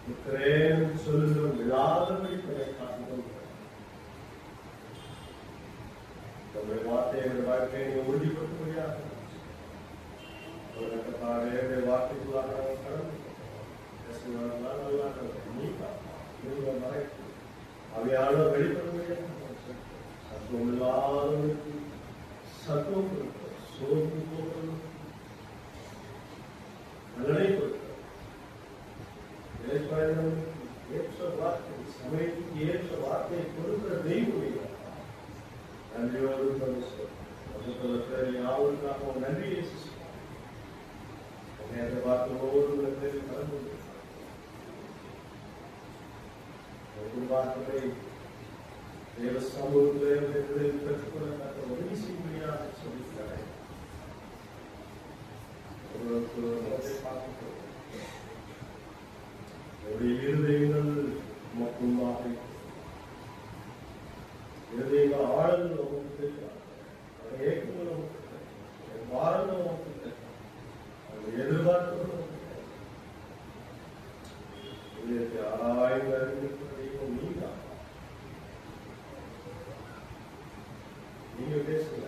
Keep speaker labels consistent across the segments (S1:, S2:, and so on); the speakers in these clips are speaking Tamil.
S1: இருக்கிறேன் சொல்லும் விழாதபடி காட்டுகிறோம். நம்முடைய வார்த்தையை வாழ்க்கையை நீங்க உறுதிப்படுத்த முடியாது. வார்த்தைக்குள்ளாக கடந்து அவையான வெளிப்பட முடியாது. சத்துவம் இல்லாதவர்களுக்கு சத்துவம் கொடுக்க, சோர்ந்து போகிறது நலனை கொடுக்க, ஏற்ற வார்த்தை சமயத்துக்கு ஏற்ற வார்த்தையை கொடுக்கிற தெய்வம் நன்றியோடு யாருக்காக நன்றியை வார்த்தை தேவ சமூகத்தில் பெற்றுக்கொள்ள உதவி செய்ய முடியாது சொல்லியிருக்கிறேன். இருதயங்கள் மொத்தமாக இருதயங்கள் ஆழங்கள் நமக்கு ஏக்கங்கள் நமக்கு வாரங்கள் நமக்கு எதிர்பார்ப்புகள் ஆராய்ந்து அறிந்திருக்கிற தெய்வம் நீதான். நீங்க பேசுங்க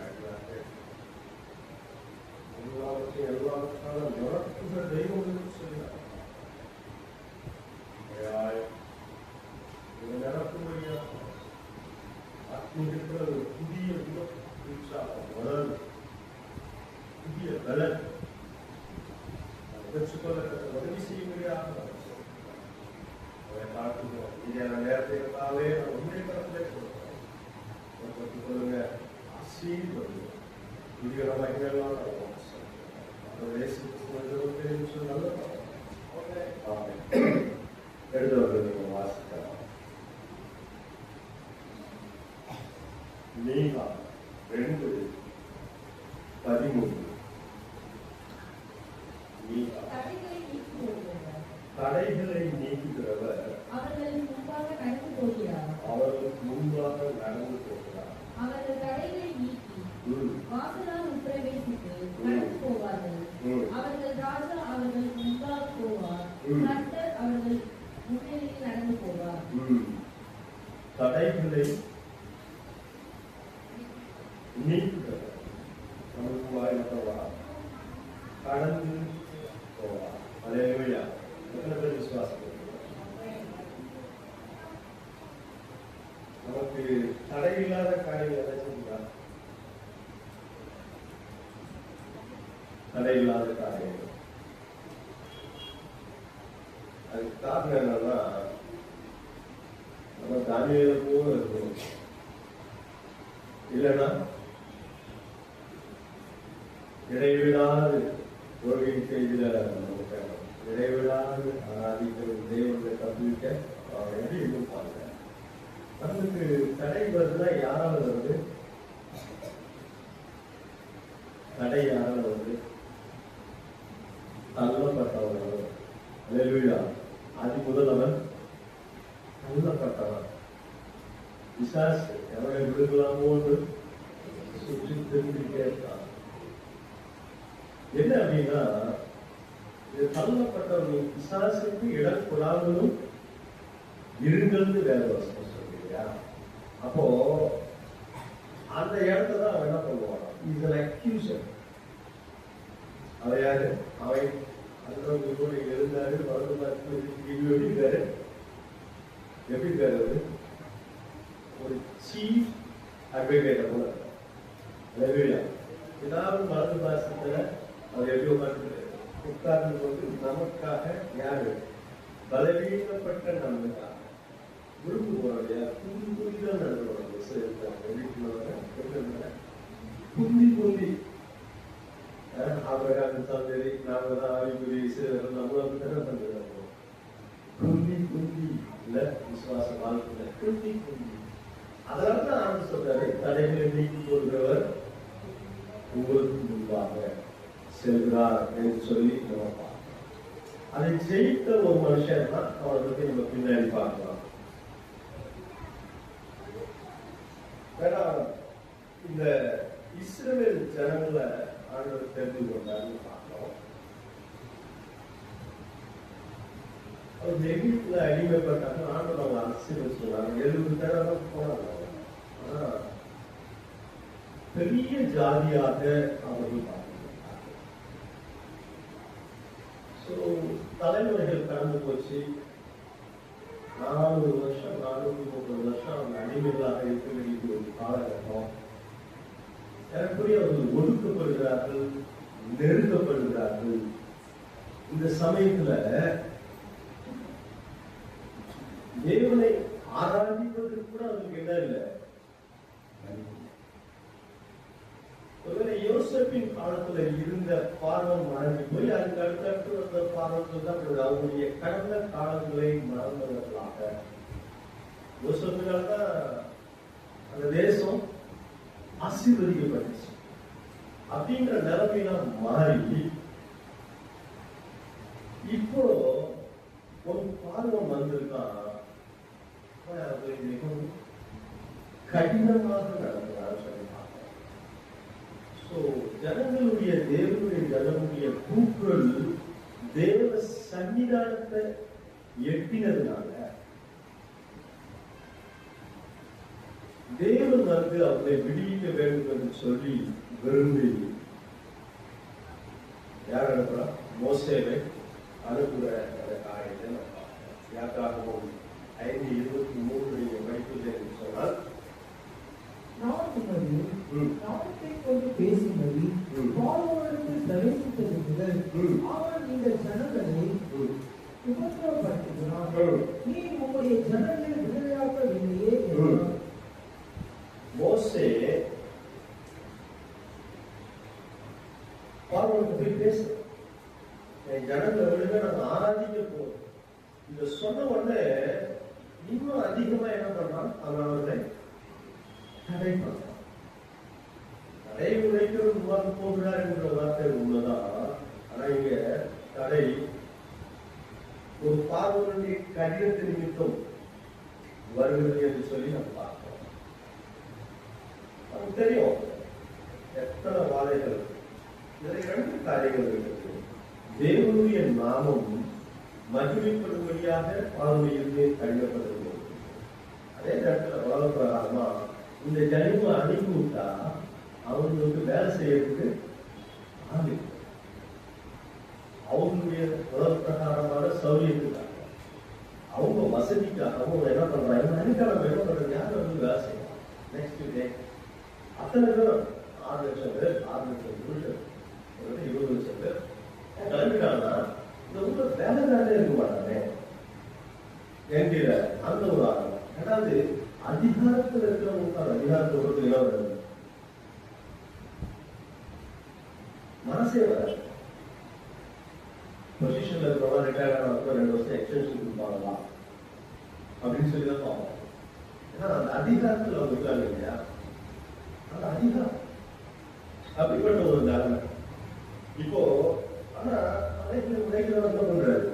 S1: எல்லாவற்றாலும் நிரப்புகிற தெய்வம் என்று சொல்கிறார். நிரப்பும்படியாக ஆத்மீக ஒரு புதிய உற்சாகம் வளரும், புதிய பலன் பெற்றுக்கொள்ள உதவி செய்ய முடியாது. பார்த்துக்கிறோம். இந்தியான நேரத்தை இருந்தாலே நம்ம உண்மை படத்திலே கொடுக்கிறோம். கொள்ளுங்க ஆசீர்வதிங்க. புதிய மகிழலாம் எழுதவர்கள் நீங்க வாசிக்கலாம். நீங்கா 2:13 தடைகளை நீக்குகிறவர் அவர்களுக்கு முன்பாக நடந்து போகிறார். அவர்கள் தடைகளை நீக்கி வாசலால் உட்பிரவேசித்து நடந்து போவார்கள். அவர்கள் ராஜா அவர்கள் முன்பாக போவார், கர்த்தர் அவர்கள் முன்னிலையில் நடந்து போவார். தடைகளை நீக்குகிறவர் நமக்கு வாய்ப்பவார், கடந்து போவார். அல்லேலூயா. விசுவாசம் நமக்கு தடையில்லாத காரியங்கள் எதாச்சும் தடையில்லாத காரியங்கள். அதுக்கு காரணம் என்னன்னா நம்ம தானியேலுக்கும் இருக்கணும். இல்லைன்னா இடைவிடாது யோகின் செய்தியில நமக்கு இடைவிடாது ஆராதிக்கிற தேவனுடைய கல்விக்க எப்படி இன்னும் பாருங்க. நமக்கு தடை வருதுன்னா யாரால வருது? தடை யாரால வருது? தள்ளப்பட்டவன். அல்லேலூயா. ஆதி முதல் அவன் தள்ளப்பட்டவன். பிசாசு எவனை விடுக்கலாமோன்னு சுற்றி திரும்பிட்டே இருக்கான். என்ன அப்படின்னா, இது தள்ளப்பட்டவர்கள் பிசாசுக்கு இடம் கொடாமலும் இருங்கள்னு வேற வசனம் சொல்றீங்களா? அப்போ அந்த இடத்தான் அவன் என்ன பண்ணுவான்? Is an accuser. அவன் யாரு? அவன் அந்த கூட இருந்தாரு, வலது பார்த்து எப்படி இருக்காரு? எப்படி இருக்காரு? ஒரு சீஃப் அட்வொகேட் போல இருக்காரு. ஏதாவது வலது பாசத்துல அவர் எப்படி உட்கார்ந்து கொண்டு நமக்காக யாரு பலவீனப்பட்ட நம்மளுக்காக விரும்புவோருடைய புந்தி புந்திதான் நடத்துவாங்க. புந்தி புந்தி அவர்கள் சரி நாம தான் அறிகுறி நம்மளை பண்றோம். புந்தி புந்தி இல்ல விசுவாச வாழ்க்கை புந்தி புந்தி. அதனாலதான் ஆண்டு சொல்றாரு, தடைகளை நீக்கி கொள்கிறவர் உங்களுக்கு முன்பாக செல்கிறார் என்று சொல்லி நம்ம பார்க்கலாம். அதை ஜெயித்த ஒரு மனுஷன் தான் அவரை பத்தி நம்ம பின்னாடி பார்க்கலாம். இந்த இஸ்ரவேல் ஜனங்களை ஆண்டவர் தெரிந்து கொண்டாருன்னு பார்க்கிறோம். அவர் எகிப்துல அடிமைப்பட்டாங்க. ஆண்டு அவங்க அரசியல் சொன்னாங்க. 70 பேரை தான் போனாங்க. ஆனா பெரிய ஜாதியாக அவர்கள் பார்க்கிறார்கள். தலைமுறைகள் கடந்து போச்சு. 400 வருஷம் 430 வருஷம் அவங்க அடிமைகளாக இருக்க வேண்டிய ஒரு காலகட்டம். எனக்குரிய அவர்கள் ஒடுக்கப்படுகிறார்கள், நெருக்கப்படுகிறார்கள். இந்த சமயத்துல தேவனை ஆராதிப்பதற்கு கூட அவருக்கு என்ன இல்லை. ஒருவேளை யோசேப்பின் காலத்துல இருந்த பார்வன் மறைஞ்சு போய் அதுக்கு அடுத்தடுத்து வந்த பார்வன் தான் அவங்களுடைய கடந்த காலங்களை மறந்தவர்களாக. யோசேப்பினால தான் அந்த தேசம் ஆசீர்வதிக்கப்பட்டுச்சு அப்படின்ற நிலைமையெல்லாம் மாறி இப்போ ஒரு பார்வன் வந்திருக்கான். மிகவும் கடினமாக நடக்கிறார் சொல்லி ஜனங்களுடைய தேவனுடைய ஜனங்களுடைய கூக்குரல் தேவ சன்னிதானத்தை எட்டினதுனால தேவன் வந்து அவரை விடுவிக்க வேண்டும் என்று சொல்லி விரும்பி யார் அனுப்புறா? மோசேவை அனுப்புகிற அந்த காரியத்தை நம்ம பார்க்கிறோம். யாத்திராகமம் 5:23 படிப்பது என்று சொன்னால்,
S2: நான் நாட்டை கொண்டு பேசும்படி பார்வோனுக்கு பிரவேசித்தது முதல் அவன் இந்த ஜனங்களை உபத்திரவப்படுத்துகிறான். நீ உங்களுடைய ஜனங்களை விடுதலையாக்கவில்லையே என்றான்.
S1: மோசே பார்வோனுக்கு போய் பேசு, என் ஜனங்களை விடுங்க, நாங்கள் ஆராதிக்க போறோம். இத சொன்ன உடனே இன்னும் அதிகமா என்ன பண்றான்? அவர்களை தடை பண்றான். தடை உழைக்கிறது போகிறார் என்ற வார்த்தை உண்மைதான். ஆனா இங்க தடை ஒரு பார்வனுடைய கடினத்து நிமித்தம் வருகிறது என்று சொல்லி நம்ம பார்க்கிறோம். நமக்கு தெரியும் எத்தனை வாதைகள். இதில் 2 காரியங்கள் இருக்குது. தேவனுடைய நாமம் மகிமைப்படும்படியாக பார்வனுடைய இருதயம் கடினப்படுகிறது. அதே நேரத்தில் உலக பிரகாரமா இந்த ஜனிப்பு அனுப்பி விட்டா அவங்களுக்கு வேலை செய்யறதுக்கு ஆளு, அவங்களுடைய உலக பிரகாரமான சௌரியத்துக்காக, அவங்க வசதிக்காக அவங்க என்ன பண்றாங்க? அன்னைக்கான என்ன பண்றது? யாரும் வந்து வேலை செய்யலாம். நெக்ஸ்ட் டே அத்தனை பேரும் 6 லட்சம் பேர், 6 லட்சம் புருஷன், 20 லட்சம் பேர் கிளம்பிட்டாங்கன்னா இந்த ஊர்ல வேலைக்காரே இருக்க மாட்டாங்க என்கிற அந்த ஒரு ஆர்வம். ஏதாவது அதிகாரத்தில் இருக்கிறவங்க அதிகாரத்தை பொறுத்து இடம் வருது, மனசே வராது. பொசிஷன்ல இருக்கிறவங்க ரிட்டையர் ஆன 2 வருஷம் எக்ஸ்டென்ஷன் கொடுப்பாங்களா அப்படின்னு சொல்லி தான் பார்ப்போம். ஏன்னா அந்த அதிகாரத்தில் அவங்க இருக்காங்க இல்லையா, அந்த அதிகாரம் அப்படிப்பட்ட ஒரு நிலைமை. இப்போ ஆனா உழைக்கிறவர் என்ன பண்றாரு?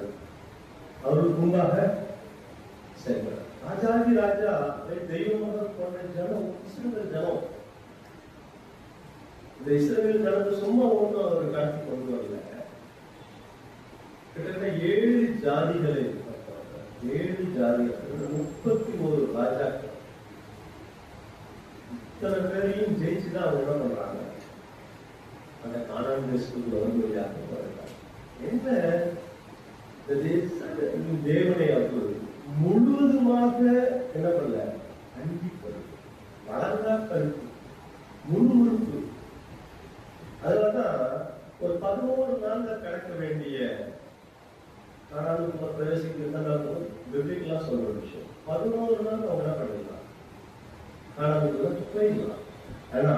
S1: அவருக்கு முன்பாக செல்றார். ராஜாதி ராஜா தெய்வமாக கொண்ட ஜனம் இஸ்ரவேல் ஜனம். இந்த இஸ்ரவேல் ஜனத்தை சும்மா ஒன்றும் அவர் காட்சி கொண்டு வரல. கிட்டத்தட்ட 7 ஜாதிகளை 7 ஜாதிகள் 31 ராஜாக்கள். இத்தனை பேரையும் ஜெயிச்சுதான் அவங்க என்ன பண்றாங்க? அந்த கானான் தேசத்துக்கு வரும்படியாக வருகிறார். என்ன தேவனை அவர்கள் முழுவதுமாக என்ன பண்ணல? அங்கீகரிப்பது, வளர்ந்தா கருத்து, முன்முறுப்பு. அதனாலதான் ஒரு 11 நாள்ல கடக்க வேண்டிய கானானுக்கு பிரவேசிக்கிறது பிப்ளிக்கெல்லாம் சொல்ற ஒரு விஷயம். 11 நாள் அவங்க என்ன பண்ணிடலாம்? கானானுக்கு போயிடலாம். ஆனா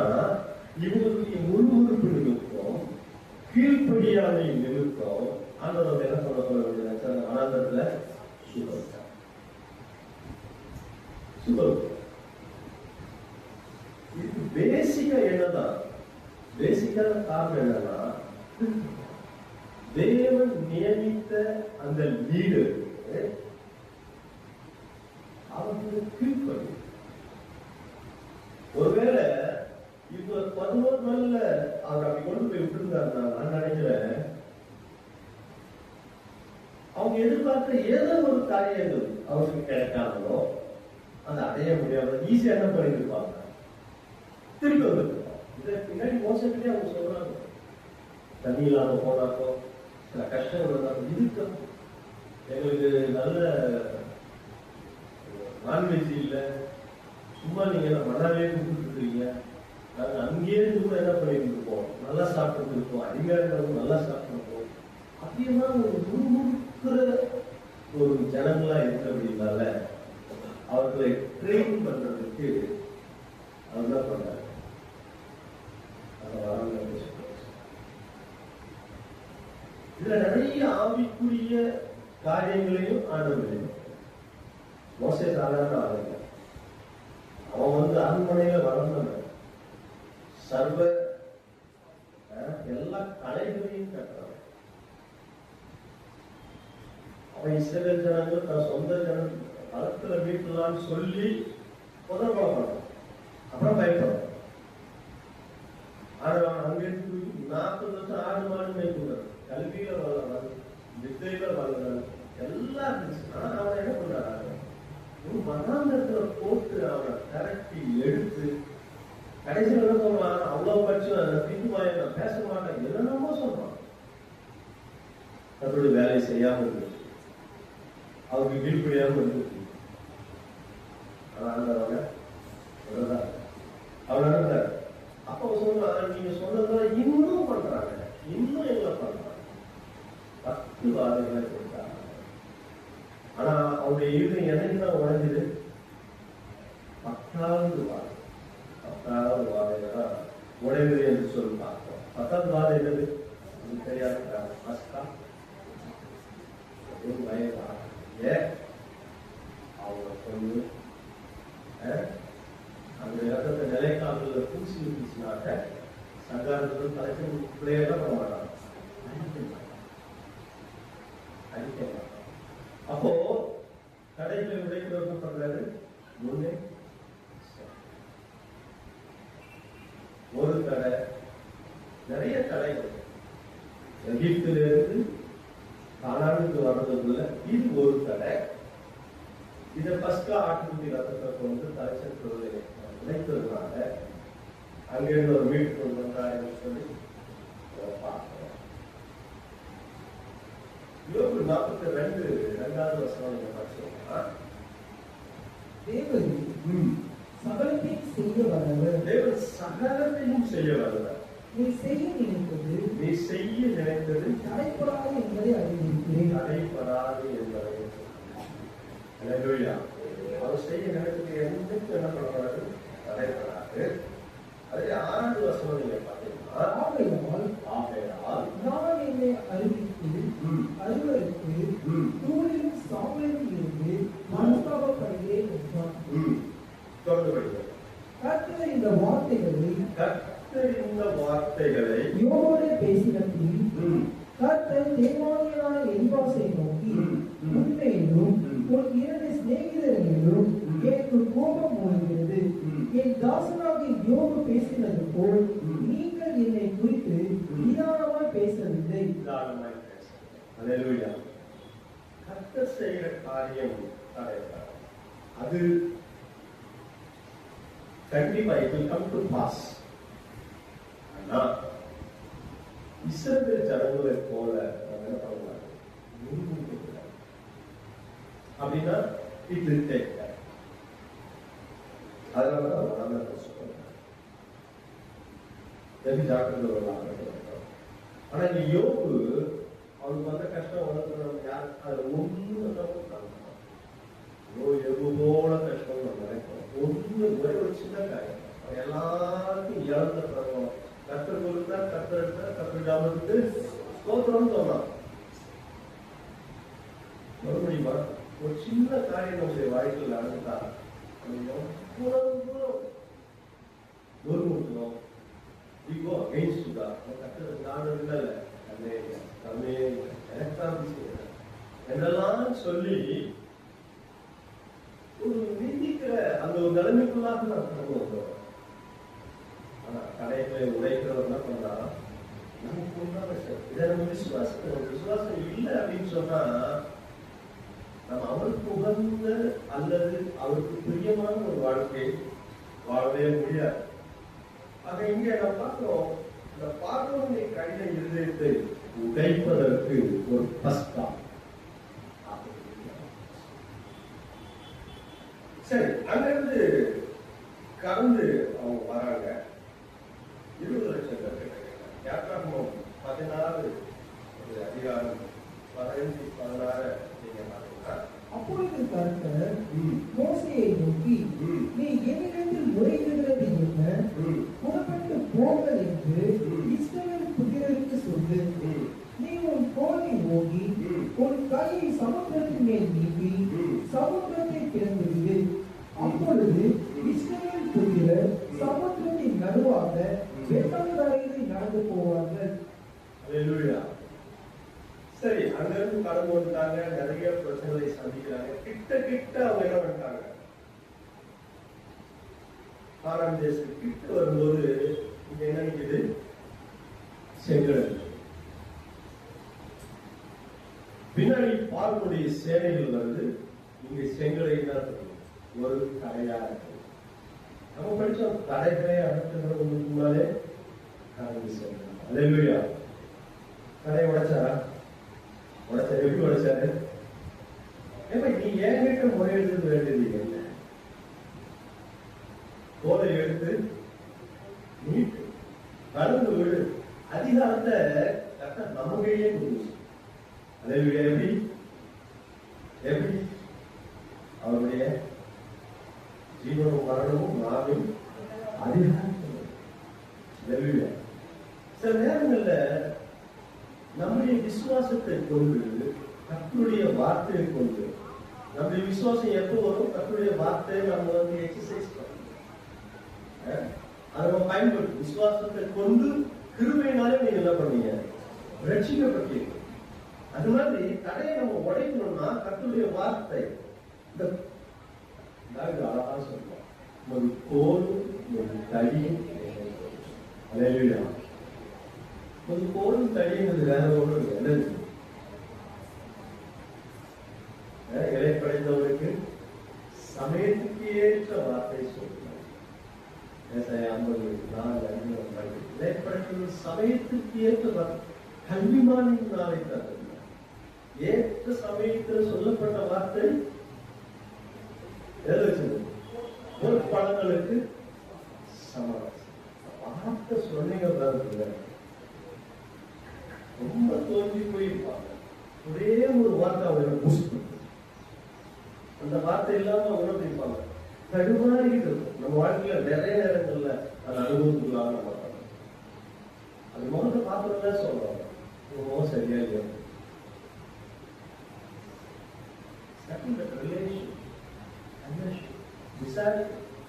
S1: இவங்களுடைய முன்முறுப்பு நிமித்தம், கீழ்ப்படியாமை நிமித்தம் ஆண்டவர் என்ன சொல்ல வேண்டிய அனாந்தத்துல சுபம். இதுக்கு பேசிக்கா என்னதான்? பேசிக்கான காரணம் என்னன்னா, தேவன் நியமித்த அந்த லீடர் அவர்களுக்கு கீழ்ப்படி. ஒருவேளை இப்ப 11 நாள்ல அவர் அப்படி கொண்டு போய் விட்டுருந்தாருன்னா நான் நினைக்கிறேன் அவங்க எதிர்பார்த்த ஏதோ காரியங்கள் அவருக்கு கிடைக்காமலோ அதை அடைய முடியாம ஈஸியா என்ன பண்ணிருப்பாங்க, திருப்பி வந்துருப்பாங்க. இதை பின்னாடி மோசத்திலே அவங்க சொல்றாங்க, தண்ணி இல்லாம போனாக்கோ சில கஷ்டங்கள் வந்தாலும் இதுக்கு எங்களுக்கு நல்ல நான்வெஜ் இல்லை, சும்மா நீங்க மனாவே கொடுத்துட்டு இருக்கீங்க, நாங்க அங்கேயே கூட என்ன பண்ணிட்டு இருப்போம், நல்லா சாப்பிட்டு இருப்போம், அடிமையாக நல்லா சாப்பிட்டு அப்படின்னா ஒரு முன்முறுக்கிற ஒரு ஜனங்களா இருக்கிறதுனால அவர்களை ட்ரெயின் பண்றதுக்கு அவர் என்ன பண்றாரு, இதுல நிறைய ஆவிக்குரிய காரியங்களையும் ஆண்டவர்களையும் மோசே சாதாரண ஆளுங்க. அவன் அரண்மனையில வளர்ந்தவன், சர்வ எல்லா கலைகளையும் கட்டுறவன். அவன் இஸ்ரவேல் ஜனங்கள் தன் சொந்த ஜனம் களத்துல மீட்கலான்னு சொல்லி முதல் பழம், அப்புறம் பயப்படுறான். ஆடவன் அங்கிருந்து தூக்கி 40 வருஷம் ஆடு மாடு மேய்க்கிறான், கல்வியில வளர்றான், வித்தையில வளர்றான், எல்லாம் இருந்துச்சு. ஆனா அவன் என்ன பண்றான், ஒரு மகாந்திரத்துல போட்டு அவனை கரட்டி எடுத்து கடைசியில் என்ன சொல்றான், அவ்வளவு பட்சம் திட்டுவாய், நான் பேச மாட்டேன், என்னென்னமோ சொல்றான். தன்னுடைய வேலையை செய்யாம இருந்துச்சு, அவருக்கு கீழ்படியாம இருந்துச்சு. ஆனா ஆண்டவங்க அவன் நடந்தார். அப்ப சொல்றான், நீங்க சொன்னதெல்லாம் இன்னும் பண்றாங்க, இன்னும் எங்களை பண்றாங்க. 10 வாதைகளை கொடுத்தாங்க. ஆனா அவருடைய இருதயம் என்னைக்குதான் உடைஞ்சது, 10வது வாதை. 10வது வாதைதான் உடைவது என்று சொல்லி பார்த்தோம். 10வது வாதை என்னது தெரியாது, வயதா அவங்க சொல்லு அந்த இடத்துல நிலைக்கால பூசி இருந்துச்சுனாக்க சங்காரத்துக்கு தலைக்கு பிள்ளையெல்லாம் பண்ண மாட்டாங்க, அடிக்க மாட்டாங்க. அப்போ கடைகளை உடைக்கிறவங்க பண்றாரு, முன்னே ஒரு கடை, நிறைய கடைகள் எகிப்தில இருந்து கானானுக்கு வர்றதுக்குள்ள இது ஒரு கடை. இதை பஸ்கா ஆட்டுக்குட்டி ரத்தத்தை கொண்டு தலைச்சல் உடைத்ததுனால அங்கிருந்து ஒரு வீட்டு கொண்டு வந்தாருன்னு சொல்லி பார்க்கிறோம். 42 வருஷம் நீங்க படிச்சோம்னா,
S2: தேவன் சகலத்தையும் செய்ய வல்லவர்,
S1: தேவன் சகலத்தையும் செய்ய வல்லவர்.
S2: நீ செய்ய நினைத்தது தடைப்படாது என்பதை அறிந்திருக்கிறேன்.
S1: தடைப்படாது என்பதை அவர் செய்ய நினைத்தது எந்த என்ன பண்ணப்படாது, தடைப்படாது. அதே 6வது வருஷம் நீங்க பார்த்தீங்கன்னா, ஆகையால்
S2: நான் என்னை அறிவித்து அறுவருக்கு தூளிலும் சாம்பலிலும் இருந்து மனஸ்தாபப்படுகிறேன் என்றான்.
S1: தொடர்ந்து படிக்கிறேன்.
S2: கர்த்தர் இந்த வார்த்தைகளை யோபோடே பேசினபின் கர்த்தர் தேமானியனான எலிபாசை நோக்கி, உன்மேலும் உன் 2 சிநேகிதரிலும் எனக்கு கோபம் மூழ்கிறது. என் தாசனாகிய யோபு பேசினது போல் நீங்கள் என்னை குறித்து நிதானமாய் பேசவில்லை.
S1: கர்த்தர் செய்கிற காரியம் தடைப்படாது, அது கண்டிப்பா it will come to pass. ஆனா இஸ்ரவேல் ஜனங்களை போல என்ன பண்ணக்கூடாது, முன்கூட்டிக்கூடாது. அப்படின்னா it will take time. அதனாலதான் நான் சொல்றேன், எது ஜாக்கிரதை வரலாம். ஆனா இங்க யோபு அவனுக்கு வந்த கஷ்டம் வளர்த்து யார் அதுல ஒண்ணு எவ்வளவு போல கஷ்டம் நம்ம நினைப்போம். ஒரே ஒரு சின்ன காரியம், எல்லாருக்கும் இழந்த பிறகு கத்தர் கொடுத்தா கத்தர் எடுத்தா கத்தர் இருந்து ஸ்தோத்திரம் சொல்லலாம். மறுபடியுமா ஒரு சின்ன காரியம் நம்முடைய வாழ்க்கையில் நடந்தா ஒருமுட்டணும், என்றெல்லாம் சொல்லி ஒரு நீதிக்கிற அந்த ஒரு நிலைமைக்குள்ளாக நான் கடந்து வந்தோம். ஆனா கடைகளை உடைக்கிறவர் என்ன பண்றா, நமக்கு உண்டான இதை நம்ம விசுவாசம் இல்லை அப்படின்னு சொன்னா நம்ம அவருக்கு உகந்த அல்லது அவருக்கு பிரியமான ஒரு வாழ்க்கை வாழவே முடியாது. ஆக இங்கே நம்ம பார்க்கிறோம், இந்த பார்வோனுடைய கடின இருதயத்தை உடைப்பதற்கு ஒரு பஸ்தா. சரி, அங்கிருந்து கடந்து அவங்க வராங்க. 20 லட்சம் பேர் யாத்திராகமம் 16 அதிகாரம் 15, 16 நீங்க பாத்தீங்கன்னா,
S2: அப்பொழுது கர்த்தர் மோசேயை நோக்கி, நீ என்னிடத்தில் முறையிடுகிறது என்ன? புறப்பட்டு போங்கள் என்று இஸ்ரவேல் புத்திரருக்கு சொல்லு. நீ உன் கோலை ஓங்கி உன் கையை சமுத்திரத்தின் மேல் நீட்டி சமுத்திரத்தை திறந்துவிடு. அப்பொழுது இஸ்ரவேல் புத்திரர் சமுத்திரத்தின் நடுவாக வெட்டாந்தரையில் நடந்து போவார்கள்.
S1: அல்லேலூயா. சரி, அங்கிருந்து கடந்து வந்துட்டாங்க. நிறைய பிரச்சனைகளை சந்திக்கிறாங்க. கிட்ட அவங்க என்ன பண்ணிட்டாங்க, கானான் தேசத்துக்கு கிட்ட வரும்போது இங்க என்ன நிக்குது? செங்கடல். பின்னாடி பார்வனுடைய சேனைகள் வந்து இங்க செங்கடை ஒரு கடையா இருக்கு. நம்ம படிச்சோம், கடைகளை அடுத்துங்கிறது முன்னாலே கடந்து சென்றாங்க. அல்லேலூயா. கடை உடைச்சாரா? உடைச்சாரு. எப்படி உடைச்சாரு? ஏப்பா நீ ஏங்கிட்ட முறையிடுறது வேண்டியது என்ன? கோலை எடுத்து நீட்டு கடந்து விடு. அதிகாரத்தை நம்ம கையிலே கொடுச்சு. அல்லேலூயா. எப்படி எப்படி அவருடைய ஜீவனும் மரணமும் நாமும் அதிகாரம். அல்லேலூயா. சில நேரங்கள்ல நம்முடைய விசுவாசத்தை கொண்டு, கர்த்தருடைய வார்த்தையை கொண்டு, நம்முடைய விசுவாசம் எப்போ வரும்? கர்த்தருடைய வார்த்தையை நம்ம வந்து எக்ஸசைஸ் பண்ணணும். அதை நம்ம பயன்படுத்தும். விசுவாசத்தை கொண்டு கிருபையினாலே நீங்க என்ன பண்ணீங்க? ரட்சிக்கப்பட்டீங்க. அது மாதிரி தடையை நம்ம உடைக்கணும்னா கர்த்தருடைய வார்த்தை. இந்த அழகா சொல்லுவோம், ஒரு கோலும் ஒரு தடியும். அல்லேலூயா. ஒரு கோலும் தடியும் வேற ஒன்று என்னது? இலை படைத்தவருக்கு சமயத்துக்கு ஏற்ற வார்த்தை சொல்லுவாங்க. இலை படைத்தவர் சமயத்துக்கு ஏற்ற கல்விமானின் நாளை தருகிறார். ஏற்ற சமயத்தில் சொல்லப்பட்ட வார்த்தை ஒரு பழங்களுக்கு சமாளம். வார்த்தை சொன்னீங்க பாருங்க, ரொம்ப தோன்றி போயிருப்பாங்க. ஒரே ஒரு வார்த்தை அவங்க பூஸ்ட் பண்ணுது. அந்த வார்த்தை இல்லாம உணர்ந்திருப்பாங்க. தடுமாறிக்கிட்டு இருக்கும். நம்ம வாழ்க்கையில நிறைய நேரங்கள்ல அது அனுபவத்துக்குள்ளாக நம்ம அது முகத்தை பார்த்துதான் சொல்றோம், முகம் சரியா இல்லையா. விசாரி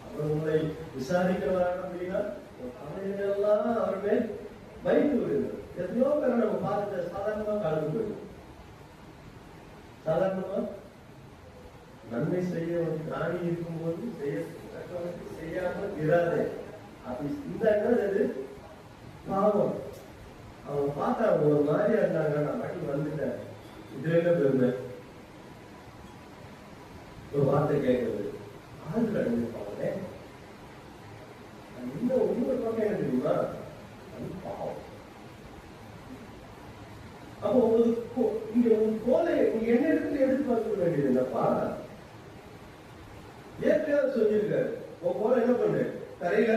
S1: அவர் உங்களை விசாரிக்கிறவராக அப்படின்னா கவலைகளெல்லாம் அவர் மேல் வைத்து விடுங்கள். எத்தனையோ பேரை நம்ம பார்த்து சாதாரணமா கலந்து போயிடும். சாதாரணமா நன்மை செய்ய நாடி இருக்கும்போது செய்யாமல் இராதே. அப்படி இந்த என்னது பாவம். அவங்க பார்த்தா ஒரு மாதிரியா இருந்தாங்க, நான் பாட்டி வந்துட்டேன். இதுல என்ன பெருமை? ஒரு வார்த்தை கேட்கறது ஆளுக்கு அடைஞ்சிருப்பாங்களே. இந்த உண்மை பக்கம் என்ன தெரியுமா? அது பாவம். அப்போ உங்களுக்கு இங்க உங்க கோலை நீங்க என்ன இடத்துல எதிர்பார்க்க வேண்டியது என்னப்பா? ஏற்கனவே சொல்லியிருக்காரு, உன் கோலை என்ன பண்ணு, தரையில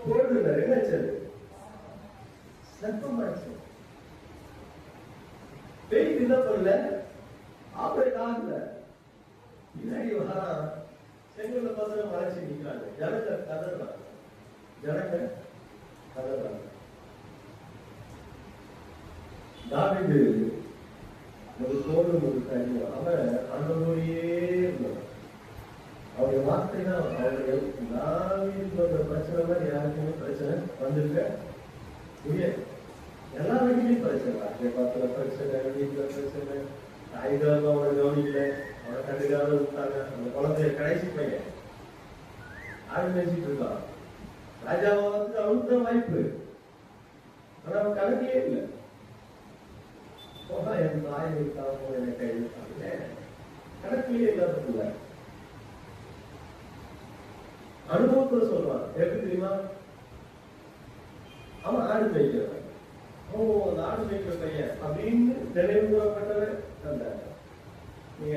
S1: போட்டுருந்தாரு. என்னாச்சு? சத்தமாச்சு. பெயிண்ட் என்ன பண்ணல, ஆப்ரேட் ஆகல. பின்னாடி வரா செங்கல்ல பசங்க மறைச்சு நிற்கிறாங்க. ஜனங்க கதறாங்க. தாவீது ஒரு தோளும் ஒரு கையும் அவன் ஆண்டவரோடையே இருந்தான். அவருடைய வார்த்தை தான் அவருடைய தாவீது பிரச்சனை மாதிரி யாருக்குமே பிரச்சனை வந்திருக்க முடியாது. எல்லா வகையிலும் பிரச்சனை, பார்த்துல பிரச்சனை, வீட்டுல பிரச்சனை, தாய்காரம் அவனை கவனிக்கல, அவனை கண்டுக்காத விட்டாங்க. அந்த குழந்தைய கடைசி பையன் ஆடு மேய்ச்சிட்டு இருக்கான். ராஜாவை வந்து அவனுக்கு தான் வாய்ப்பு, ஆனா அவன் கணக்கே இல்லை. என் தாய் இருக்காங்க என்னை கைவிட்டாங்க. கணக்கிலேயே இல்லாததில்ல. அனுபவத்துல சொல்றான். எப்படி தெரியுமா? அவன் ஆடு மேய்க்கிறவன். அந்த ஆடு மேய்க்கிற பையன் அப்படின்னு நினைவு கூறப்பட்டவன் அந்த நீங்க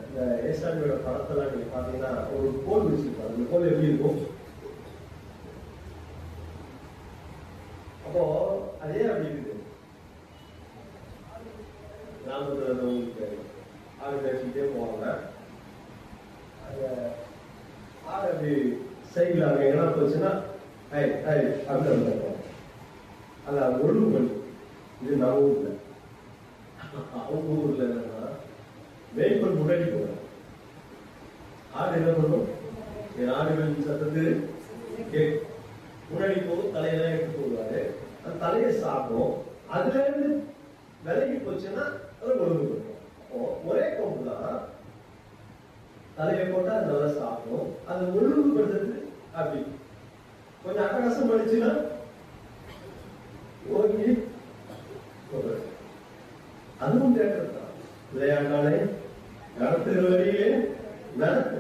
S1: இந்த ஏசாமியோட படத்தெல்லாம் நீங்க பாத்தீங்கன்னா ஒரு கோல் வச்சிருப்பாங்க. அந்த கோல் எப்படி இருக்கும்? அப்போ அதே அப்படி இருக்குது. கிராமத்துல உங்களுக்கு ஆடு மேய்ச்சிட்டே போவாங்க. ஆடு அப்படி சைக்கிள் அவங்க எங்கன்னா போச்சுன்னா அப்படின்னு அது ஒழுங்கு பண்ணி இது நம்ம ஊர்ல. அவங்க ஊர்ல என்னன்னா மேய்ப்பல் முன்னாடி போவாங்க. ஆடு என்ன பண்ணும்? என் ஆடுகளின் சத்தத்துக்கு முன்னாடி போகும். தலையெல்லாம் எடுத்து போடுவாரு. அந்த தலையை சாப்பிடும். அதுல இருந்து விலகி போச்சுன்னா அதை ஒழுங்கு பண்ணும். அப்போ ஒரே கொம்பு தான் தலையை போட்டா அது நல்லா சாப்பிடும். அதை ஒழுங்குபடுத்துறது அப்படி கொஞ்சம் அட்டகாசம் பண்ணிச்சுன்னா ஓகே. அதுவும் கேட்டது தான். விளையாண்டாலே நடத்துகிற வழியிலே நடத்து.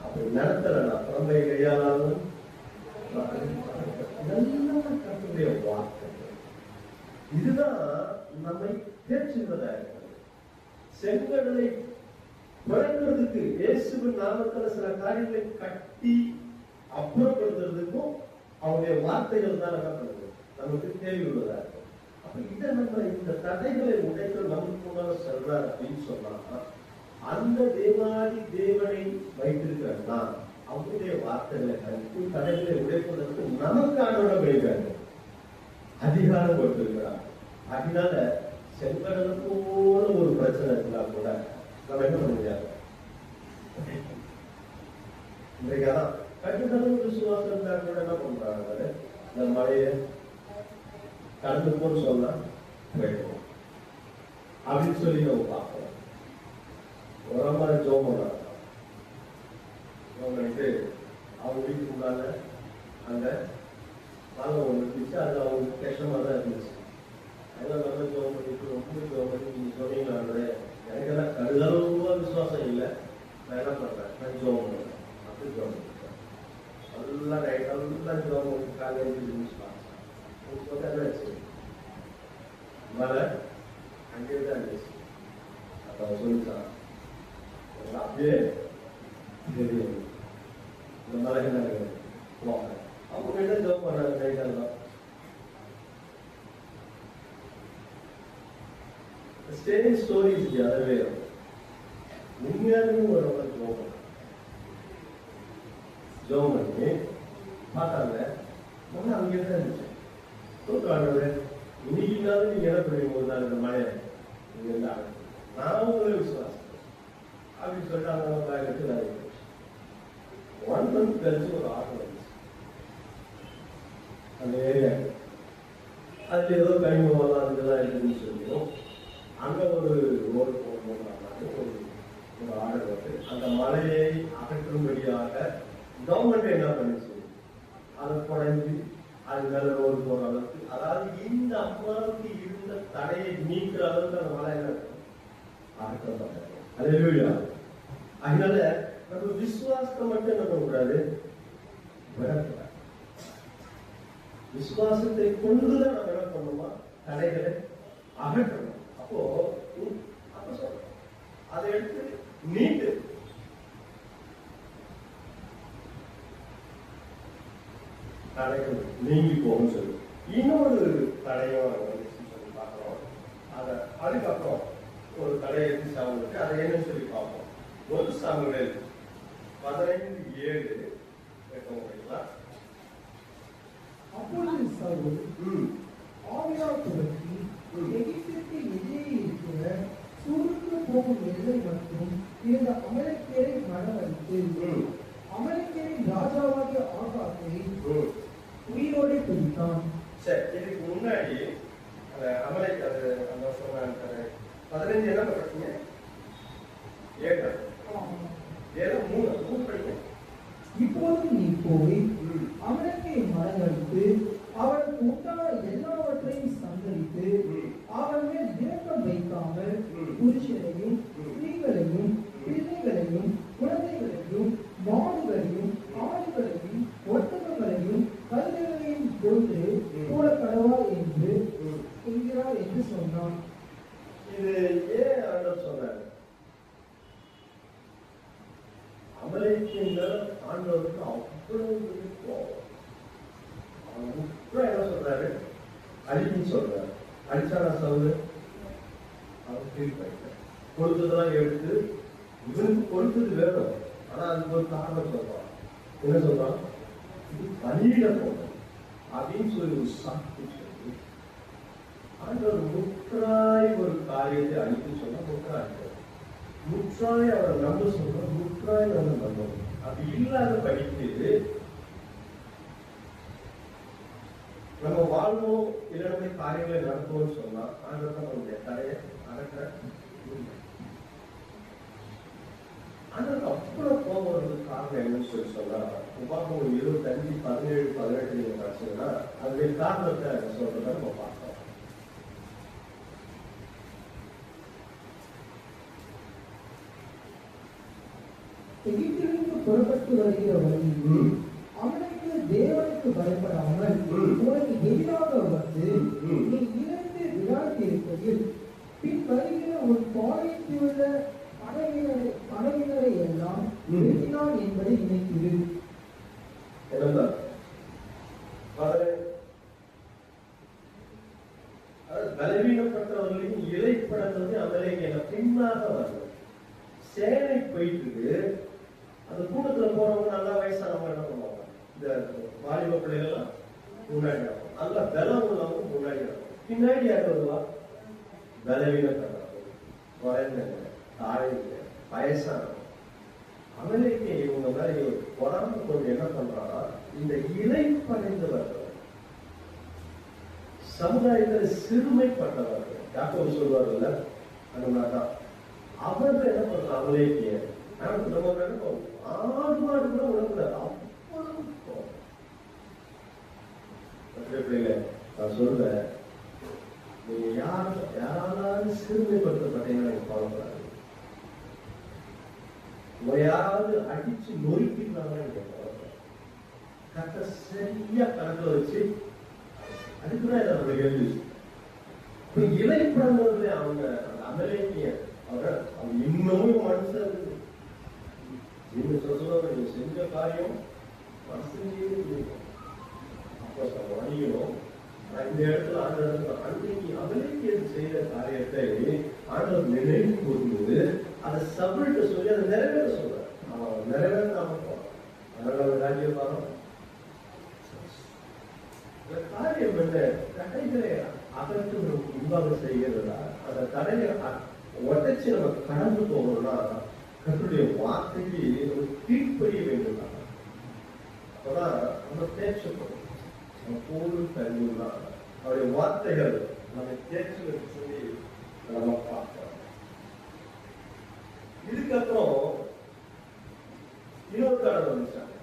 S1: அப்படி நடத்தலன்னா புறம்பை கையாளாலும் கற்றுடைய வார்த்தை. இதுதான் நம்மை தேர்ச்சிவதா இருக்கிறது. செங்கடலை பிறக்கிறதுக்கு இயேசுவின் நாமத்துல சில காரியங்களை கட்டி அப்புறப்படுத்துறதுக்கும் அவருடைய வார்த்தைகள் தான் நடக்கிறது. நமக்கு தேவையுள்ளதா இருக்கும். அப்ப இதை நம்ம இந்த தடைகளை உடைக்க நமக்கு முன்னால சொல்றார் அப்படின்னு சொன்னா அந்த தேவாதி தேவனை வைத்திருக்கிறா அவருடைய வார்த்தைகளை கருத்து தடைகளை உடைப்பதற்கு நமக்கு ஆண்டவரை வைக்கிறாங்க, அதிகாரம் கொடுத்திருக்கிறார். அதனால செங்கடலுக்கோட ஒரு பிரச்சனை இருந்தா கூட நம்ம என்ன பண்ண முடியாது. இன்றைக்கு அதான் கட்டுக்கடல் விசுவாசம் இருந்தா கூட என்ன பண்றாங்க, இந்த மழையை கடந்து போன்னு சொன்னா போயிடுவோம் அப்படின்னு சொல்லி நம்ம பார்க்கலாம். ஒரு மாதிரி ஜோம் பண்ணாங்க. பண்ணிட்டு அவங்க வீட்டுக்கு முன்னால அந்த மழை ஒன்று இருந்துச்சு. அது அவங்களுக்கு கஷ்டமா தான் இருந்துச்சு. அதெல்லாம் நல்லா ஜோம் பண்ணிட்டு ரொம்ப ஜோம் பண்ணி நீங்க சொன்னீங்களான்னு எனக்கெல்லாம் கடுதளவுவா விசுவாசம் இல்லை. நான் என்ன பண்றேன், நான் ஜோம் பண்ணுறேன். அப்படி ஜோம் பண்ணிட்டேன். நல்லா நைட்டெல்லாம் ஜோம் பண்ணி காலையில் வச்சு மழை அங்கே தான் இருந்துச்சு. அப்ப சொல்லிச்சான் அப்படியே தெரியும் இந்த மழை போவாங்க. அவங்க என்ன ஜோம் பண்ணாங்க நைட்டெல்லாம். ஸ்டேரிங் ஸ்டோரிஸ் அதவே உண்மையாலுமே ஒரு ஜோம் பண்ணி பார்த்தாங்க. அங்கே தான் இருந்துச்சு. இன்னைக்கு இல்லாத நீங்க என்ன பண்ணுவீங்க, ஒரு நாள் இந்த மழை நீங்க இருந்தாங்க நான் உங்களை விசுவாசம் அப்படின்னு சொல்லிட்டு அவங்க எடுத்து நான் 1 month கழிச்சு ஒரு ஆட்டோ வந்துச்சு அந்த ஏரியா. அதுல ஏதோ கனிமம் அதுக்கெல்லாம் இருக்குன்னு சொல்லியும் அங்க ஒரு ரோடு போகணும் ஒரு ஆர்டர் வந்து அந்த மலையை அகற்றும்படியாக கவர்மெண்ட் என்ன பண்ணிச்சு, அதை குறைஞ்சி அது மேல ரோடு போற அளவுக்கு, அதாவது இந்த அம்மாவுக்கு இருந்த தடையை நீக்கிற அளவுக்கு அந்த மலை என்ன அகற்றப்பட்டது. அல்லேலூயா. அதனால நம்ம விசுவாசத்தை மட்டும் என்ன பண்ணக்கூடாது, விடக்கூடாது. விசுவாசத்தை கொண்டுதான் நம்ம என்ன பண்ணணுமா, தடைகளை அகற்றணும். அப்போ அப்ப சொல்ற அதை எடுத்து நீட்டு தடைகள் நீங்கி போகும் சொல்லி இன்னொரு தடையும் சொல்லி பார்க்கிறோம். அதுக்கப்புறம் ஒரு தடையை எடுத்து சாப்பிட்டு அதை என்னன்னு சொல்லி பார்ப்போம். 1 சாமுவேல் 15:7
S2: அப்பொழுது சவுல் ஆவியா துவக்கி எகிப்திற்கு எதிரே இருக்கிற சூருக்கு போகும் எல்லை மற்றும் இருந்த அமலேக்கியரை மணவழித்து அமலேக்கியரின் ராஜாவாகிய ஆகாத்தை உயிரோடு பிடித்தான்.
S1: சரி, இதுக்கு முன்னாடி அமலேக் அது அந்த வருஷம் 15 என்ன படிச்சீங்க? 7 படிங்க.
S2: இப்போது நீ போய் அமலேக்கியை மணவழித்து அவனுக்கு உண்டான எல்லாவற்றையும் சங்கரித்து அவன் மேல் தீர்க்காமல் புருஷனையும் ஸ்திரீகளையும் பிள்ளைகளையும் குழந்தைகளையும் மாடுகளையும் ஆடுகளையும் ஒட்டகங்களையும் கழுதைகளையும் கொண்டு போட கடவா என்று என்கிறார் என்று சொன்னான்.
S1: இது ஏன் ஆண்டவர் சொன்னார்? அமலேக்கியங்க ஆண்டவருக்கு அவ்வளவு கோபம். அவன் என்ன சொல்றாரு? அடிக்குன்னு சொல்றாரு. அடிச்சானா சவுல்? அவன் ஃபீல் பண்ணிட்டான். கொடுத்ததெல்லாம் எடுத்து இவனுக்கு கொடுத்தது வேணும், ஆனா அதுக்கு ஒரு காரணம் சொல்றான். என்ன சொல்றான்? இது பலியிட போகணும் அப்படின்னு சொல்லி ஒரு சாக்கு சொல்லி ஆண்டவர் முற்றாய் ஒரு காரியத்தை அழித்து சொன்னா முற்றாய் முற்றாய் அவரை நம்ப சொல்ற முற்றாய் நம்ம நம்பணும். அப்படி இல்லாத படிக்கிறது நம்ம வாழ்வோம் இல்லைன்னா காரியங்களை நடத்துவோம்னு சொன்னா ஆண்டவர் நம்மளுடைய தடையை அறக்க ஆண்டவருக்கு அவ்வளவு கோபம் வர்றதுக்கு காரணம் என்னன்னு சொல்லி சொன்னா உபாகமம் 25, 17, 18 நீங்க படிச்சீங்கன்னா அதனுடைய காரணத்தை சொல்றத நம்ம பார்த்தோம்.
S2: எகிப்திலிருந்து புறப்பட்டு வருகிற வழியில் அவனுக்கு தேவனுக்கு பயப்படாமல் உனக்கு எதிராக வந்து நீ இழந்து விடாதிருப்பதில் பின் வருகிற உன் பாளையத்தில் உள்ள படையினரை எல்லாம் வெட்டினான் என்பதை நினைக்கிறது.
S1: பலவீனப்பட்டவர்களின் இலைப்படங்கள் அமலேக்கியங்க பின்னாக வரணும். சேனை போயிட்டு அந்த கூட்டத்துல போறவங்க நல்லா வயசானவங்க என்ன பண்ணுவாங்க? இந்த வாலிப பிள்ளைகள்லாம் முன்னாடி ஆகும். நல்லா பலம் உள்ளவங்க முன்னாடி ஆகும். பின்னாடி யார் வருவா? பலவீனப்பட்டவர்கள், குறைந்தவங்க, தாழ்ந்த, வயசானவங்க. அமலேக்கிய இவங்க மாதிரி பொறாம கொண்டு என்ன பண்றாங்கன்னா இந்த இலைப்படைந்தவர்கள் சமுதாயத்தில் சிறுமைப்பட்டவர்கள் யாக்கோபு சொல்வார்கள் அந்த மாதிரிதான் அவர்கள் என்ன பண்றாங்க? அமலேக்கிய ஆடு மாடு கூட உணவுக்கூடாது. அவ்வளவு நான் சொல்றேன், நீங்க யாராவது சிறுமைப்படுத்தப்பட்டீங்கன்னா நீங்க கவலைப்படாது. யாராவது அடிச்சு நொறுக்கிட்டாங்கன்னா நீங்க கவலைப்படாது. கரெக்டா சரியா கணக்கில் வச்சு அதுக்குதான் இதை நம்ம எழுதி இலைப்படங்கிறது அவங்க அமலேக்கிய அவங்க இன்னமும் மனுஷன் நீங்க சொல்லுவாங்க நீங்க செஞ்ச காரியம் மனுஷன் அப்போ வணிகணும். இந்த இடத்துல ஆண்டவர் அன்றைக்கு அமலேக்கிய செய்த காரியத்தை ஆண்டவர் நினைவு கூறும்போது அதை சபையிட்ட சொல்லி அதை நிறைவேற சொல்றாரு. அவன் நிறைவேறாம போறான். அதனால அவர் ராஜ்யம் பாரம் காரியம் என்ன? தடைகளை அகற்று முன்பாக செய்கிறதா? அந்த தடையை உடச்சி நம்ம கடந்து போகணும்னா கர்த்தருடைய வார்த்தைக்கு ஒரு கீழ்ப்படிய வேண்டும். அப்பதான் நம்ம தேய்ச்சப்படும். நம்ம போலும் தண்ணினா அவருடைய வார்த்தைகள் நம்ம தேய்ச்சி சொல்லி நம்ம பார்க்கிறோம். இதுக்கப்புறம் இன்னொரு காரணம் வந்துச்சாங்க.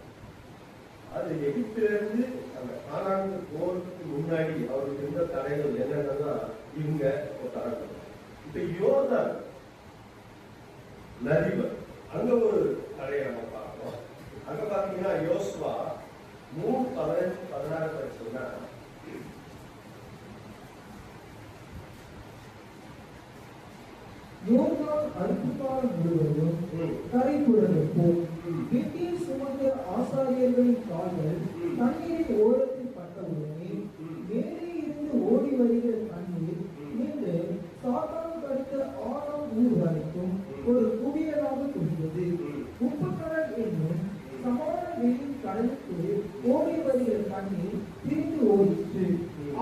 S1: அது எகிப்திலிருந்து அந்த கானானுக்கு போறதுக்கு முன்னாடி அவருக்கு இருந்த தடைகள் என்னன்னா இவங்க ஒரு தடை. இப்ப யோர்தான் நதிவர் அங்க ஒரு தடையை நம்ம பார்க்கிறோம். அங்க பாத்தீங்கன்னா யோசுவா 3:15-16 படிச்சோம்னா
S2: யோர்தான் அற்புதம் முழுவதும் கரை புரளும் வீட்டில் சுமந்த ஆசாரியர்களின் கால்கள் தண்ணீரின் ஓரத்தில் பட்டவுடனே மேலே இருந்து ஓடி வருகிற தண்ணீர் நின்று சாத்தான் கடித்த 6ஆம் ஊர் வரைக்கும் ஒரு குவியலாக குவிந்தது. உப்புக்கடல் என்னும் சமான வெளியின் கடலுக்கு ஓடி வருகிற தண்ணீர் பிரிந்து ஓடிற்று.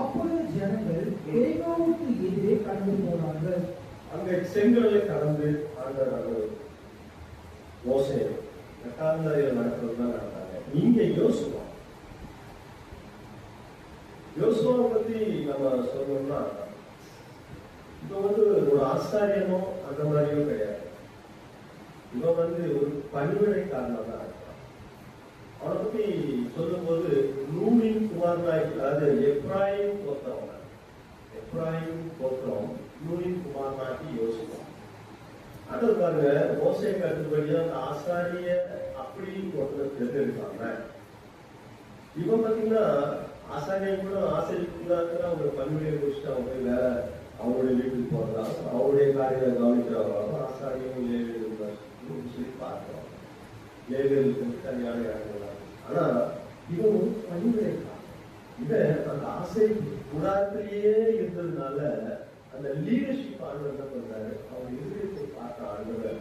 S2: அப்பொழுது ஜனங்கள் எரிகோவுக்கு எதிரே கடந்து போனார்கள்.
S1: அங்க செங்கடலை கடந்து ஆண்டவர் மோசே கால்நடைகள் நடக்கிறதுதான் நடந்தாங்க. நீங்க யோசுவாவை பத்தி நம்ம சொல்லணும்னா இப்ப ஒரு ஆசாரியனோ அந்த மாதிரியோ கிடையாது. இவன் ஒரு பணிவிடைக்காரனாக தான் இருக்கான். அவனை பத்தி சொல்லும் போது நூனின் குமாரனாய், அதாவது எப்ராயிம் கோத்திரம் நூனின் குமாரனாகி பாருங்க, மோசே கட்டுப்படியா அந்த ஆசாரிய அப்படி ஒருத்தர் தேர்ந்தெடுப்பாங்க. இவன் பாத்தீங்கன்னா ஆசாரியை கூட ஆசிரியர் அவங்க பல்வேறு குறிச்சுட்டு அவங்க போய் வேற அவங்களுடைய வீட்டுக்கு போறதா, அவருடைய காரியங்களை கவனிக்கிறவங்க ஆசாரியும் லேவியர்கள் சொல்லி பார்க்கிறோம். லேவியர்களுக்கு தனியான இடங்கள். ஆனா இவன் பணிவிடைக்கான். இவன் அந்த ஆசை கூடாரத்திலேயே இருந்ததுனால அந்த லீடர்ஷிப் ஆண்டவர் என்ன பண்றாரு, அவர் இருதயத்தை பார்த்த ஆண்டவர்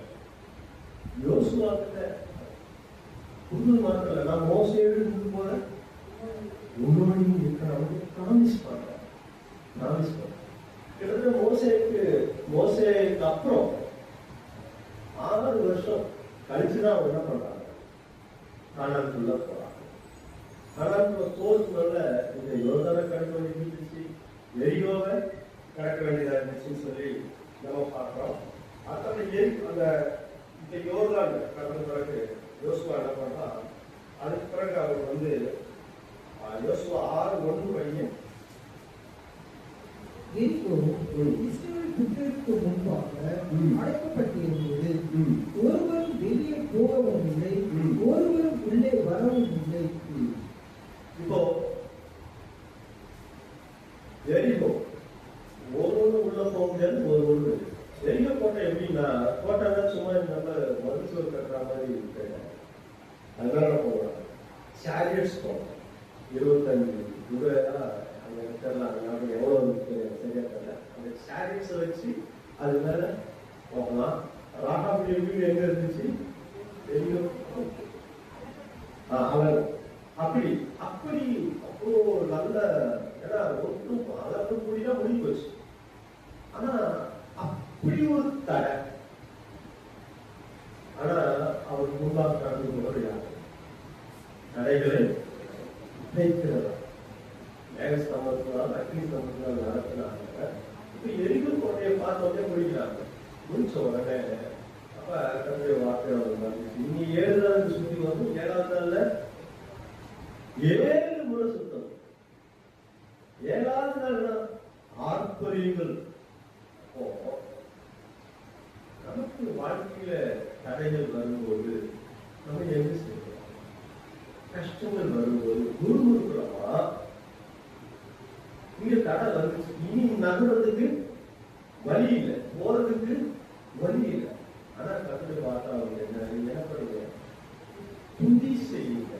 S1: யோசுவாக்கிட்ட புது மாத்திரம் நான் மோசையோடு இருந்து போல உன்னோடு இருக்கிறவங்க ப்ராமிஸ் பண்றேன். ப்ராமிஸ் பண்றேன். கிட்டத்தட்ட மோசேக்கு அப்புறம் 6 வருஷம் கழிச்சுதான் அவங்க என்ன பண்றாங்க, கானானுக்குள்ள போறாங்க. கானானுக்குள்ள போறதுனால இந்த யோர்தானை கடக்க வேண்டியது இருந்துச்சு, எரியோவை கடக்க வேண்டியதா இருந்துச்சுன்னு சொல்லி நம்ம பார்க்கிறோம். அந்த இந்த யோர்தான் கடந்த பிறகு யோசுவா என்ன பண்றா, அதுக்கு பிறகு அவர் வந்து யோசுவா 6:1 பையன்
S2: எரிகோ இஸ்ரவேல் புத்திரருக்கு முன்பாக அடைக்கப்பட்டிருந்தது. ஒருவரும் வெளியே போகவும் இல்லை, ஒருவரும் உள்ளே வரவும் இல்லை.
S1: இப்போ எரிகோ ஒருவரும் உள்ள போக முடியாது, ஒருவரும் எரிகோ கோட்டை எப்படின்னா, கோட்டை சும்மா நம்ம மருத்துவர் கட்டுற மாதிரி இருக்கு. அதனால போகலாம். சாரியட்ஸ் போகலாம். 25 ரூபாய் அங்க விட்டுறலாம். எவ்வளவு சரியா தெரியல. அந்த சாரியட்ஸை வச்சு அது மேல போகலாம். ராகாவுடைய வீடு எங்க இருந்துச்சு தெரியும். அப்படி அப்படி அவ்வளோ நல்ல இடம். ஒன்றும் அளவு கூடினா முடிவு போச்சு. ஆனா அப்படி ஒரு தடை. ஆனா அவர் முன்பாக கடந்து போவது யாரு? தடைகளை வைக்கிறதா மேக சம்பத்தினால் அக்னி சம்பத்தினால் நடத்தினாங்க. இப்ப எரிவு கோட்டையை பார்த்தோன்னே முடிக்கிறாங்க. முடிச்ச உடனே அப்ப கருடைய வார்த்தை வந்துச்சு, இனி 7 நாள் சுத்தி வந்து 7ஆவது நாள்ல 7 முறை சுத்தம். 7ஆவது நாள் ஆர்ப்பரியுங்கள். நமக்கு வாழ்க்கையில தடைகள் வரும்போது நம்ம என்ன செய்யணும்? கஷ்டங்கள் வரும்போது குருமுறுக்கிறோமா, இங்க தடை வந்துச்சு, இனி நகர்றதுக்கு வழி இல்லை, போறதுக்கு வழி இல்லை. ஆனா கத்து பார்த்தா அவங்க என்ன பண்ணுங்க, துதி செய்யுங்க.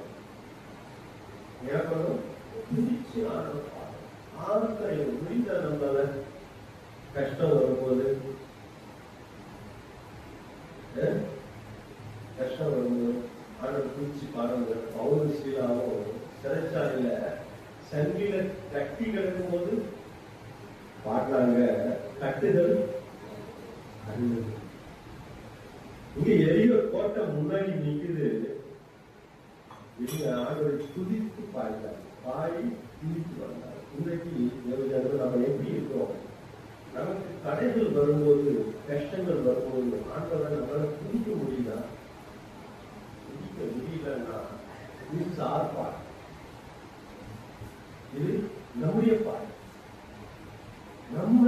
S1: என்ன பண்ணும்? துதிச்சு ஆறுக்கரை முடிந்த நம்மளால கஷ்டம் வரும்போது கஷ்டம் வரும்போது ஆண்டவர் குறிச்சு பாருங்க. பவுல் சீலாவும் சிறைச்சாலையில சங்கில கட்டி கிடக்கும் போது பாட்டாங்க, கட்டுதல் அழுது. இங்க எரிய கோட்டை முன்னாடி நிக்குது. இங்க ஆண்டவரை துதித்து பாடினார், பாடி துதித்து வந்தார். இன்றைக்கு நம்ம எப்படி இருக்கோம்? நமக்கு தடைகள் வரும்போது, கஷ்டங்கள் வரும்போது ஆண்டவரை நம்மளால துதிக்க முடியுதா? துதிக்க முடியலன்னா இது ஆர்ப்பாடு. இது நம்முடைய பாடு. நம்ம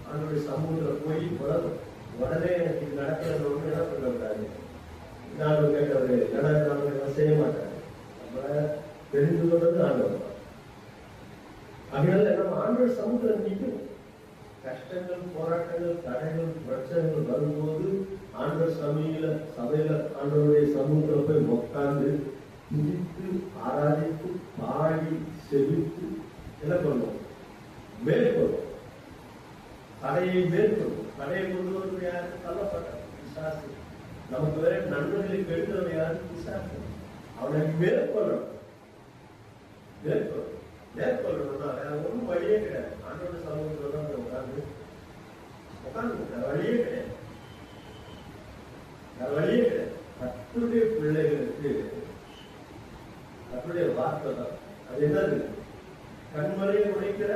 S1: அவனுடைய சமூகத்தில் போய் உடனே எனக்கு இது நடக்கிறது என்ன பண்ணக்கூடாது. நான் கேட்டது நான் செய்ய மாட்டேன். நம்ம தெரிந்து கொண்டது ஆண்டவர். அதனால நம்ம ஆண்டவர் சமூகத்தில் நிற்கணும். கஷ்டங்கள், போராட்டங்கள், தடைகள், பிரச்சனைகள் வரும்போது ஆண்டவர் சபையில ஆண்டவருடைய சமூகத்தில் போய் உட்கார்ந்து துதித்து ஆராதித்து பாடி செவித்து என்ன பண்ணுவோம்? மேற்கொள்ளும். தடையை மேற்கொள்ளும். தடையை கொண்டு வருவது யாருக்கு? தள்ளப்பட்ட பிசாசு. நமக்கு வேற நன்மைகளை கெடுக்கிறவன் யாருக்கு? பிசாசு. அவனுக்கு மேற்கொள்ளணும். மேற்கொள்ளணும்னா ஒன்றும் வழியே கிடையாது. ஆண்டோட சமூகத்துல தான் உட்கார்ந்து வழியே கிடையாது. வழியே கிடையாது. கர்த்தருடைய பிள்ளைகளுக்கு கர்த்தருடைய வார்த்தை தான். அது என்னது? கண்மலையை உடைக்கிற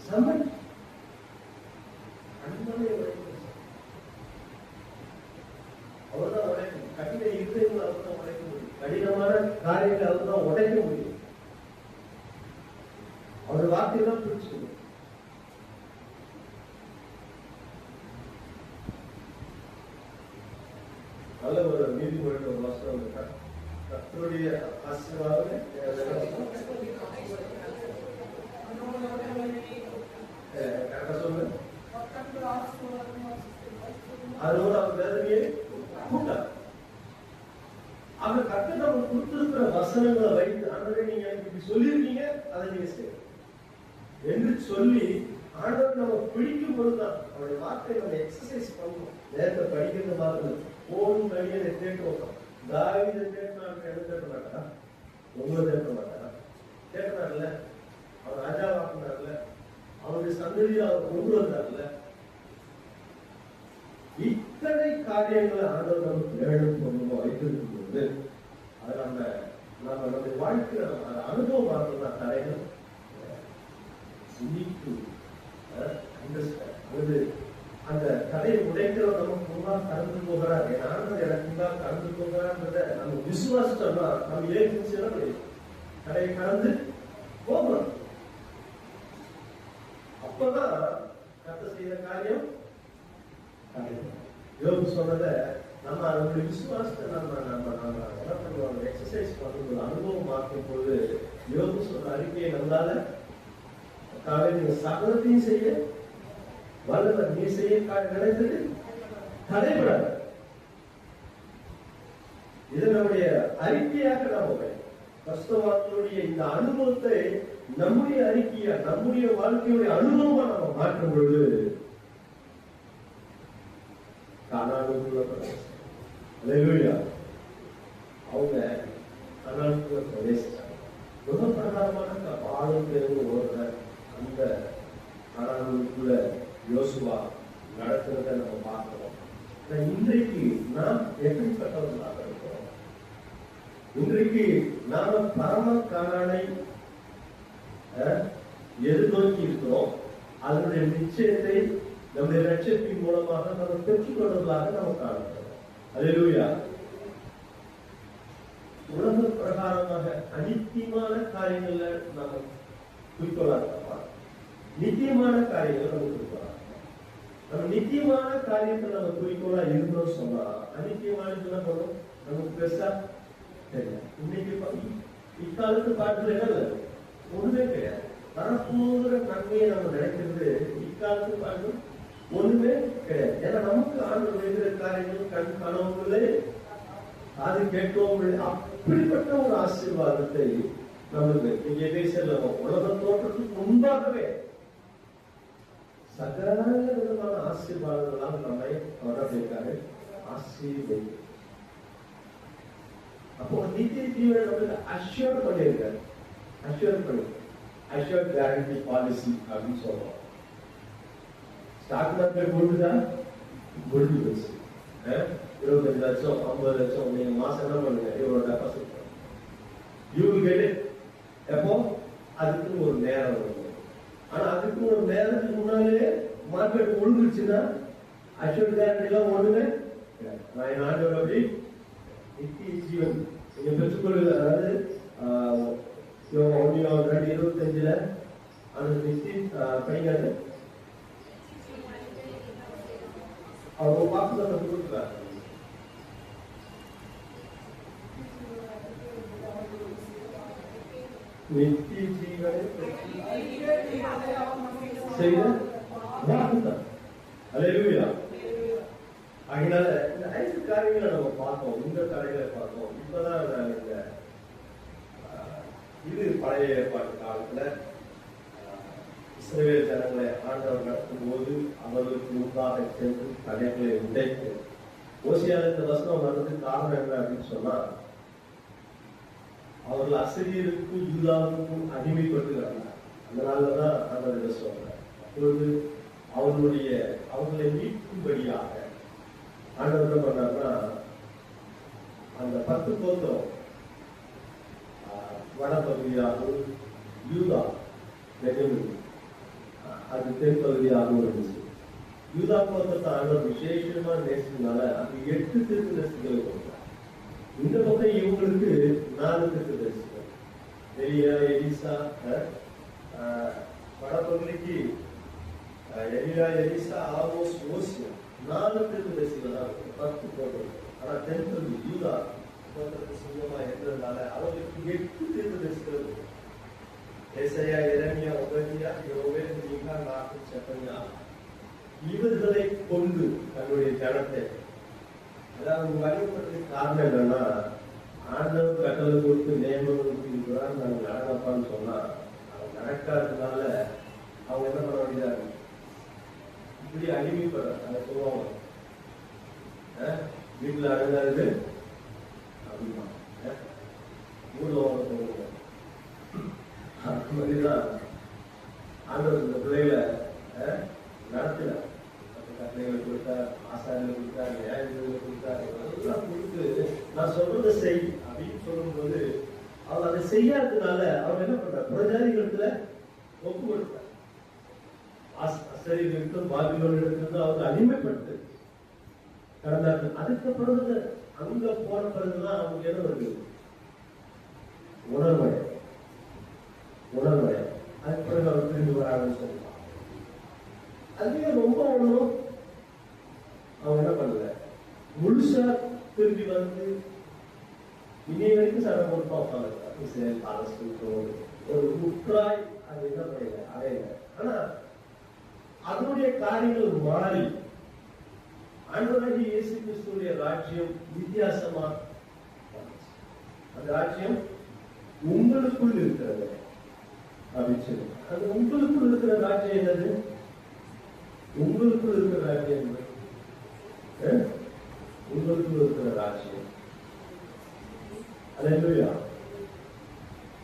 S1: சமன். கண்மலையை உடைக்கிற அவர்தான் உடைக்கும். கடின இருதயங்கள் அவர்தான் உடைக்க முடியும். கடினமான காரியங்களை அவர்தான் உடைக்க முடியும். அவர் வார்த்தையெல்லாம் பிடிச்சிக்கணும். நல்ல ஒரு நீதிமொழியில் ஒரு வசனம் இருக்கா, கர்த்தருடைய ஆசீர்வாதம் கரெக்டா சொல்லு. அதோட அவர் வேதனையை கூட்டார். அவர் கர்த்தர் நமக்கு கொடுத்திருக்கிற வசனங்களை வைத்து, ஆண்டவரே நீங்க எனக்கு இப்படி சொல்லியிருக்கீங்க, அதை நீங்க செய்யணும் என்று சொல்லி ஆண்டவர் நம்ம பிடிக்கும் பொழுதுதான் அவருடைய வார்த்தை நம்ம எக்ஸசைஸ் பண்ணணும். நேரத்தை படிக்கிறது மாதிரி போன் வழியை கேட்க தாவீதை கேட்கலாம், கேட்க மாட்டா, உங்களை கேட்க மாட்டா, கேட்கிறார்ல, அவர் ராஜாவாக்குனார்ல, அவருடைய சந்ததியை அவர் கொண்டு வந்தார்ல. இத்தனை காரியங்களை ஆண்டவர் நமக்கு வேணும் கொண்டு வைத்திருக்கும் போது அது நம்ம நம்மளுடைய வாழ்க்கை அனுபவமாக தடைகள் அந்த கதையை உடைக்கிறவர் நமக்கு முன்னால் கடந்து போகிறார், என் ஆண்டவர் எனக்கு முன்னால் கடந்து போகிறார்ன்றத நம்ம விசுவாசிச்சோம்னா நம்ம ஏற்கனவே கடையை கடந்து போகணும். அப்பதான் கர்த்தர் செய்த காரியம் யோபு சொன்னதை நம்ம அதனுடைய விசுவாசத்தை நம்ம நம்ம நம்ம என்ன பண்ணுவோம், எக்ஸசைஸ் பண்ணும்போது அனுபவம் மாற்றும் போது யோபு சொன்ன அறிக்கையை நம்மளால நீங்க சகலத்தையும் செய்ய வல்லவர், நீ செய்ய நினைத்தது தடைபடாது. இது நம்முடைய அறிக்கையாக நம்ம கிறிஸ்தவர்களுடைய இந்த அனுபவத்தை நம்முடைய அறிக்கையா, நம்முடைய வாழ்க்கையுடைய அனுபவமா நம்ம மாற்றும் பொழுது கானானுக்குள்ள அவங்க கானானுக்குள்ள பிரவேசிச்சாங்க. மிக பிரகாரமான பாடம் தெரிந்து ஓடுற அந்த கானானுக்குள்ள யோசுவா நடக்கிறத நம்ம பார்க்கிறோம். இன்றைக்கு நாம் எப்படிப்பட்டவர்களாக இருக்கிறோம்? இன்றைக்கு நாம பரம கானானை எதிர்நோக்கி இருக்கிறோம். அதனுடைய நிச்சயத்தை நம்முடைய லட்சியத்தின் மூலமாக நம்ம பெற்றுக்கொள்வதாக நம்ம காணப்படுறோம். அல்லேலூயா. உலக பிரகாரமாக அநித்தியமான காரியங்கள்ல நம்ம குறிக்கோளாக, நித்தியமான காரியங்கள் நம்ம குறிக்கோளா, நம்ம நித்தியமான காரியத்தை நம்ம குறிக்கோளா இருந்தோம் சொன்னா அநித்தியமான என்ன பண்ணும் நமக்கு பெருசா தெரியாது. இன்னைக்கு இக்காலத்து பாட்டுல என்ன ஒண்ணுமே கிடையாது. வரப்போகிற நன்மையை நம்ம நினைக்கிறது இக்காலத்து பாட்டு ஒண்ணுமே கிடையாது. ஏன்னா நமக்கு ஆண்டு வைக்கிற காரியங்கள் கண் கனவுகளே அது கேட்கவும் அப்படிப்பட்ட ஒரு ஆசீர்வாதத்தை நமக்கு இங்கே பேசல உலக தோற்றத்துக்கு முன்பாகவே சகல விதமான ஆசீர்வாதங்களால் நம்மை தொடர்பிருக்காரு ஆசீர்வதி. அப்போ நித்திய ஜீவன் நமக்கு அஷ்யூர் பண்ணியிருக்காரு. அஷ்யூர் கேரண்டி பாலிசி அப்படின்னு சொல்றோம். ஸ்டாக் மார்க்கெட் முடிஞ்சுதான் முடிஞ்சு போச்சு. 25 லட்சம் 50 லட்சம் நீங்க மாசம் என்ன பண்ணுங்க, இவ்வளவு டெபாசிட் பண்ணுங்க. You will get it. எப்போ? அதுக்கு ஒரு நேரம் வரும். ஆனா அதுக்கு ஒரு நேரத்துக்கு முன்னாலே மார்க்கெட் விழுந்துருச்சுன்னா அஷ்யூர் கேரண்டி எல்லாம் ஒண்ணுமே நான் என் ஆண்டவர் அப்படி நித்திய ஜீவன் நீங்க பெற்றுக்கொள்வது. அதாவது 25 அந்த நித்திய படிக்காது அவர் வாக்குதான் கொடுக்கிறார். நித்திய ஜீவனை செய்த வாக்குதான். அல்லேலூயா. அதனால இந்த 5 காரியங்களை நம்ம பார்த்தோம், இந்த காரியங்களை பார்த்தோம். இப்பதான் நாங்க இது பழைய ஏற்பாட்டு காலத்துல இஸ்ரவேல் ஜனங்களை ஆண்டவர் நடத்தும் போது அவர்களுக்கு முன்பாக சென்று தடைகளை உடைத்து ஓசியால இந்த வசனம் வர்றதுக்கு காரணம் என்ன அப்படின்னு சொன்னா, அவர்கள் அசரியருக்கும் யூதாவுக்கும் அடிமைப்பட்டுகிறாங்க. அதனாலதான் ஆண்டவர் சொல்றார். அப்பொழுது அவர்களை மீட்கும்படியாக ஆண்டவர் என்ன பண்ணார்னா, அந்த 10 கோத்திரம் வடபகுதியாகவும் யூதா அது தென்பகுதியாகவும் இருந்துச்சு. யூதா கோத்திரத்தை ஆண்டவர் விசேஷமா நேசினால அது 8 தீர்க்கதரிசிகளை கொடுத்தார். இந்த பக்கம் இவங்களுக்கு 4 தீர்க்கதரிசிகள், எலியா, எலிசா. வடபகுதிக்கு எலியா, எலிசா, ஆமோஸ், ஓசியா 4 தீர்க்கதரிசிகள் தான் 10 கோத்திரம். ஆனா தென்பகுதி யூதா சுத்தமா இருந்ததுனால அவங்களுக்கு 8 தீர்க்கதரிசிகள். ஏசாயா, எரேமியா, ஓபதியா, யோவேல், மீகா, நாகூம், செப்பனியா இவர்களை கொண்டு தன்னுடைய ஜனத்தை, அதாவது வழிபடுறதுக்கு காரணம் என்னன்னா, ஆண்டவர் கட்டளை கொடுத்து நியமனம் இருக்கிறார் நாங்கள் நடனப்பான்னு சொன்னா அது நடக்காததுனால அவங்க என்ன பண்ண வேண்டியதா இருக்கு, இப்படி அடிமைப்படுற அதை சொல்லுவாங்க, வீட்டுல அடங்காது அப்படிமா ஊர்ல சொல்லுவாங்க. அது மாதிரிதான் ஆண்டவர் இந்த பிள்ளைகளை நடத்தல, கட்டளைகளை கொடுத்தார், ஆசாரிகளை கொடுத்தார், நியாயங்களை கொடுத்தார், எல்லாம் கொடுத்து நான் சொல்றதை செய் அப்படின்னு சொல்லும்போது அவர் அதை செய்யாததுனால அவர் என்ன பண்றார், புறஜாதிகளத்துல ஒப்பு கொடுத்தார். ஆசிரியர்களுக்கும் பாபிலோனிடத்திலிருந்து அவங்க அடிமைப்பட்டு கடந்தார்கள். அதுக்கு பிறகு அங்க போன பிறகுதான் அவங்க என்ன வருது, உணர்வடை. அதுக்கு பிறகு அவர் திரும்பி வராங்கன்னு சொல்லலாம். அதுவே ரொம்ப ஒன்றும் அவங்க என்ன பண்ணல, முழுசா திரும்பி வந்து இனி வரைக்கும் சட்டம் கொடுத்தா உட்காந்துருக்காங்க. இஸ்ரேல் பாலஸ்தீன் ஒரு முற்றாய் அது என்ன பண்ணல அடையல. ஆனா அதனுடைய காரியங்கள் மாறி ஆண்டவராகிய இயேசு கிறிஸ்துவுடைய ராஜ்யம் வித்தியாசமா, அந்த ராஜ்யம் உங்களுக்குள் இருக்கிறது அப்படின்னு சொல்லி, அது உங்களுக்குள் இருக்கிற ராஜ்யம் என்னது, உங்களுக்குள் இருக்கிற ராஜ்யம் உங்களுக்குள் இருக்கிற ராஜ்யம். அல்லேலூயா.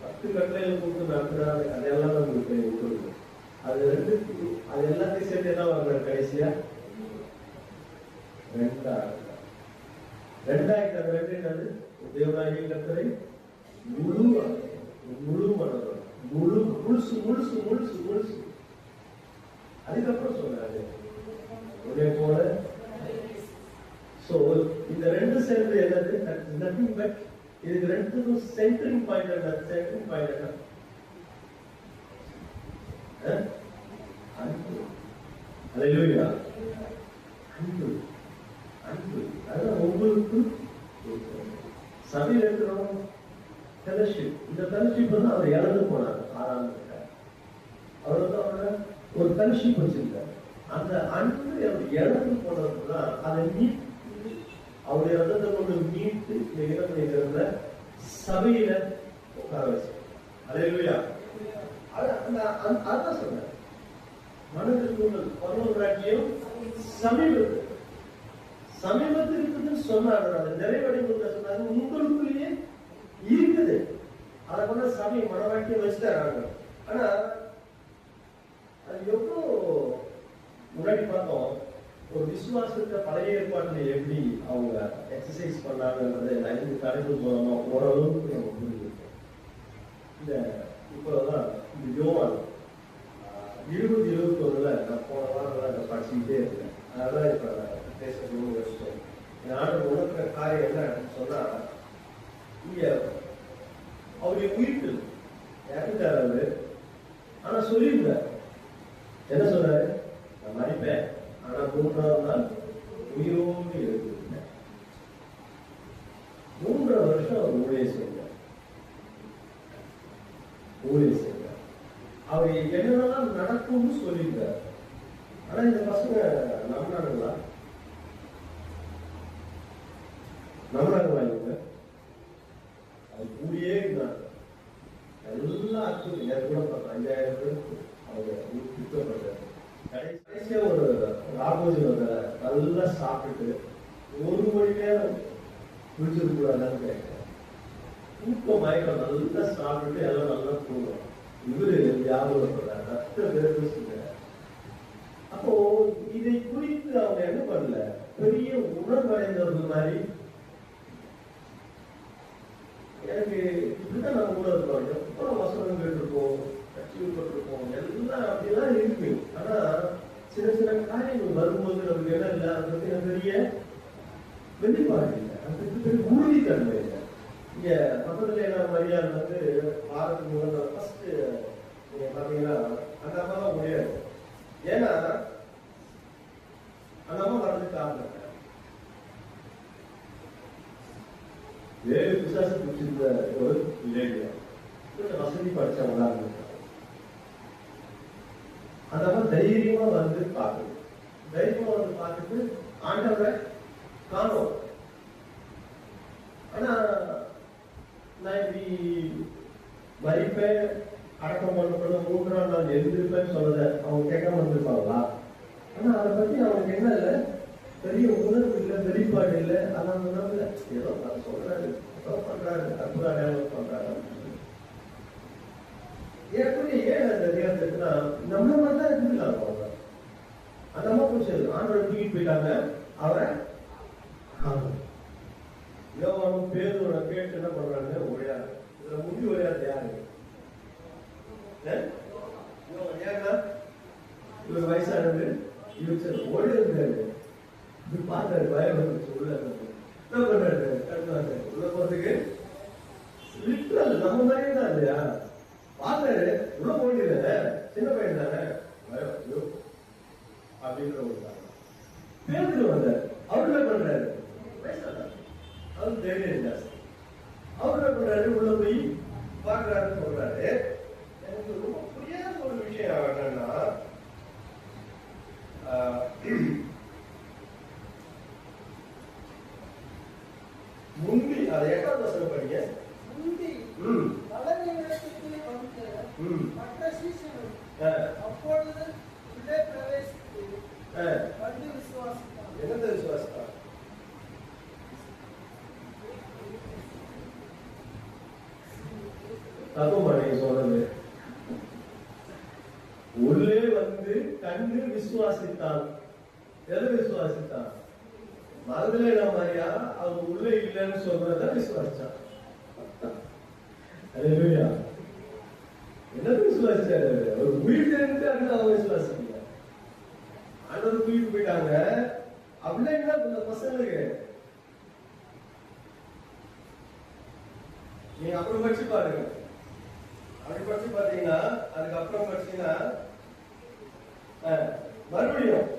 S1: 10 கட்டளைகளை கொடுத்து நடத்துறாங்க, அதெல்லாம் உங்களுக்கு உங்களுக்கு அது எல்லாத்தையும் சேர்த்து என்ன வாங்க கடைசியா 2 தேவனாகிய கர்த்தரை முழு மனதோட முழுசு முழுசு முழுசு முழுசு. அதுக்கப்புறம் சொல்றாரு ஒரே போல. சோ இந்த 2 சேர்ந்து என்னது, நத்திங் பட் இதுக்கு 2க்கும் சென்டரிங் பாயிண்ட் என்ன, சென்டரிங் பாயிண்ட் என்ன, அன்பு. அல்லேலூயா. அன்பு அன்பு அதான் உங்களுக்கு சபையில் இருக்கிறோம். ஃபெலோஷிப், இந்த ஃபெலோஷிப் வந்து அவர் இழந்து போனார். 6ஆம் அவர் வந்து அவரோட ஒரு ஃபெலோஷிப் வச்சிருக்கார். அந்த அன்பு அவர் இழந்து போனதுதான் அதை மீட்டு அவருடைய ரத்தத்தை கொண்டு மீட்டு இந்த இனப்பணிக்கிறத சபையில உட்கார வச்சு. அல்லேலூயா. அதான் சொன்னார், மனதிற்கு பரலோக ராஜ்யம் சமீபத்தில் இருக்குதுன்னு சொன்னார். அதை நிறைவடைந்து சொன்னாரு, உங்களுக்குள்ளேயே இருக்குது. அதை கொண்ட சபை மனவாக்கியம் வச்சுட்டாங்க. ஆனா அது எவ்வளோ முன்னாடி பார்த்தோம், ஒரு விசுவாசத்தை பழைய ஏற்பாட்டில் எப்படி அவங்க எக்ஸசைஸ் பண்ணாங்கன்றதை 5 கடைகள் மூலமா ஓரளவுக்கு நம்ம புரிஞ்சுருக்கோம். இந்த இப்போதான் இந்த யோவான் 20-21 நான் போன வாரம் படிச்சுக்கிட்டே இருக்கேன். அதெல்லாம் இப்ப பேசணும்னு வச்சுட்டேன். நானும் உணர்கிற காரியம் என்ன அப்படின்னு சொன்னா, இங்க அவருடைய உயிர்ப்பு இறந்துட்டார் அவரு. ஆனா சொல்லியிருந்தார், என்ன சொன்னாரு, நான் மறிப்பேன் ஆனா 3ஆவது நாள் உயிரோடு எழுதிருந்தேன். 3 வருஷம் அவர் ஊழியம் செய்தார். அவர் என்னென்னலாம் நடக்கும்னு சொல்லியிருந்தார். ஆனா இந்த பசங்க நம்பினாங்களா இவங்க? அது கூடியே இருந்தாங்க. எல்லாருக்கும் கூட 5000 பேருக்கு அவங்க திட்டப்பட்டார். கடைசியா ஒரு ராபோஜனத்தை நல்லா சாப்பிட்டு 1 மணி நேரம் குளிச்சிருக்க கூடாதான்னு கேட்கிறேன். தூக்கம் மயக்கம் நல்லா சாப்பிட்டு எல்லாம் நல்லா தூங்குறோம். இவரு ஞாபகப்படுறாரு, ரத்த வேர்வை. அப்போ இதை குறித்து அவங்க என்ன பண்ணல, பெரிய உணர்வடைந்தவர்கள் மாதிரி. எனக்கு இப்படிதான் நம்ம கூட இருக்கோம், எவ்வளவு வசனம் கேட்டிருக்கோம், கட்சிப்பட்டிருக்கோம், எல்லாம் அப்படிலாம் இருக்கு. ஆனா சில காரியங்கள் வரும்போது நமக்கு என்ன இல்லை, அதை பத்தி பெரிய வெளிப்பாடு இல்லை, அதுக்கு பெரிய உறுதித்தன்மை இல்லை. இங்க பக்கத்துல என்ன மரியாதை வந்து வாரத்துக்கு முதல்ல ஃபர்ஸ்ட் நீங்க பாத்தீங்கன்னா அந்த அம்மா தான் முடியாது. ஏன்னா அந்த அம்மா வர்றதுக்கு காரணம் வேறு பிசாசு பிடிச்சிருந்த ஒரு லேடியா கொஞ்சம் வசதி படிச்சவங்களா இருந்திருக்காங்க. அந்த மாதிரி தைரியமா வந்து பார்க்குது. தைரியமா வந்து பார்த்துட்டு ஆண்டவரை காணோம். ஆனா நான் இப்படி மறிப்பேன், அடக்கம் பண்ணப்படும், 3ஆம் நாள் எழுந்திருப்பேன்னு சொன்னதை அவங்க கேட்காம இருந்திருப்பாங்களா? ஆனா அதை பத்தி அவனுக்கு என்ன இல்லை, பெரிய உணர்வு இல்லை, வெளிப்பாடு இல்லை. அதான் உணர்வுல ஏதோ சொல்றாரு, ஏதோ பண்றாரு, அற்புத அடையாளம் பண்றாரு. எப்படி ஏன் அந்த நேரத்துக்குன்னா நம்ம மாதிரி தான் இருந்துக்கலாம். அவங்க அந்த அம்மா பிடிச்சது ஆண்டோட தூக்கிட்டு போயிட்டாங்க. அவரை யோவானும் பேதுருவை கேட்டு என்ன பண்றாங்க, ஒழியாது. இதுல முடி ஒழியாது யாரு? ஏன்னா இவர் வயசானது, இவர் ஒழியாது. இது பார்த்தாரு, பயம் வந்துச்சு. உள்ள என்ன பண்றாரு, கட்டுவாரு உள்ள போறதுக்கு லிட்டரல் நம்ம மாதிரியே தான் இல்லையா? பார்த்தாரு, உள்ள போயிடுற சின்ன பையன் தானே, பயம் அப்படின்ற ஒரு பேருந்து வந்தார். அவரு என்ன பண்றாரு, அவரு தைரியம் ஜாஸ்தி. அவரு என்ன பண்றாரு, உள்ள போய் பார்க்கறாருன்னு சொல்றாரு. எனக்கு ரொம்ப புரியாத ஒரு விஷயம் என்னன்னா, முந்தி அதை 8ஆம் வசனம் படிங்க.
S2: முந்தி தலைமையிடத்துக்கு வந்த மற்ற சீசர்கள் அப்பொழுது உள்ளே பிரவேசித்து கண்டு விசுவாசித்தார்.
S1: என்னத்தை விசுவாசித்தார்? தப்புமா நீங்க சொல்றது? உள்ளே வந்து கண்டு விசுவாசித்தான். எதை விசுவாசித்தான்? மருதலேனா மாதிரியா அவங்க உள்ளே இல்லைன்னு சொல்றத விசுவாசிச்சான். அல்லேலூயா. என்ன விசுவாசிச்சாரு? ஒரு உயிர் தெரிஞ்சு அவங்க விசுவாசிக்கல. ஆண்டவர் தூக்கிட்டு போயிட்டாங்க. அப்படின்னா என்ன இந்த பசங்களுக்கு நீங்க அப்புறம் படிச்சு பாருங்க. அப்படி படிச்சு பாத்தீங்கன்னா அதுக்கப்புறம் படிச்சீங்கன்னா மறுபடியும்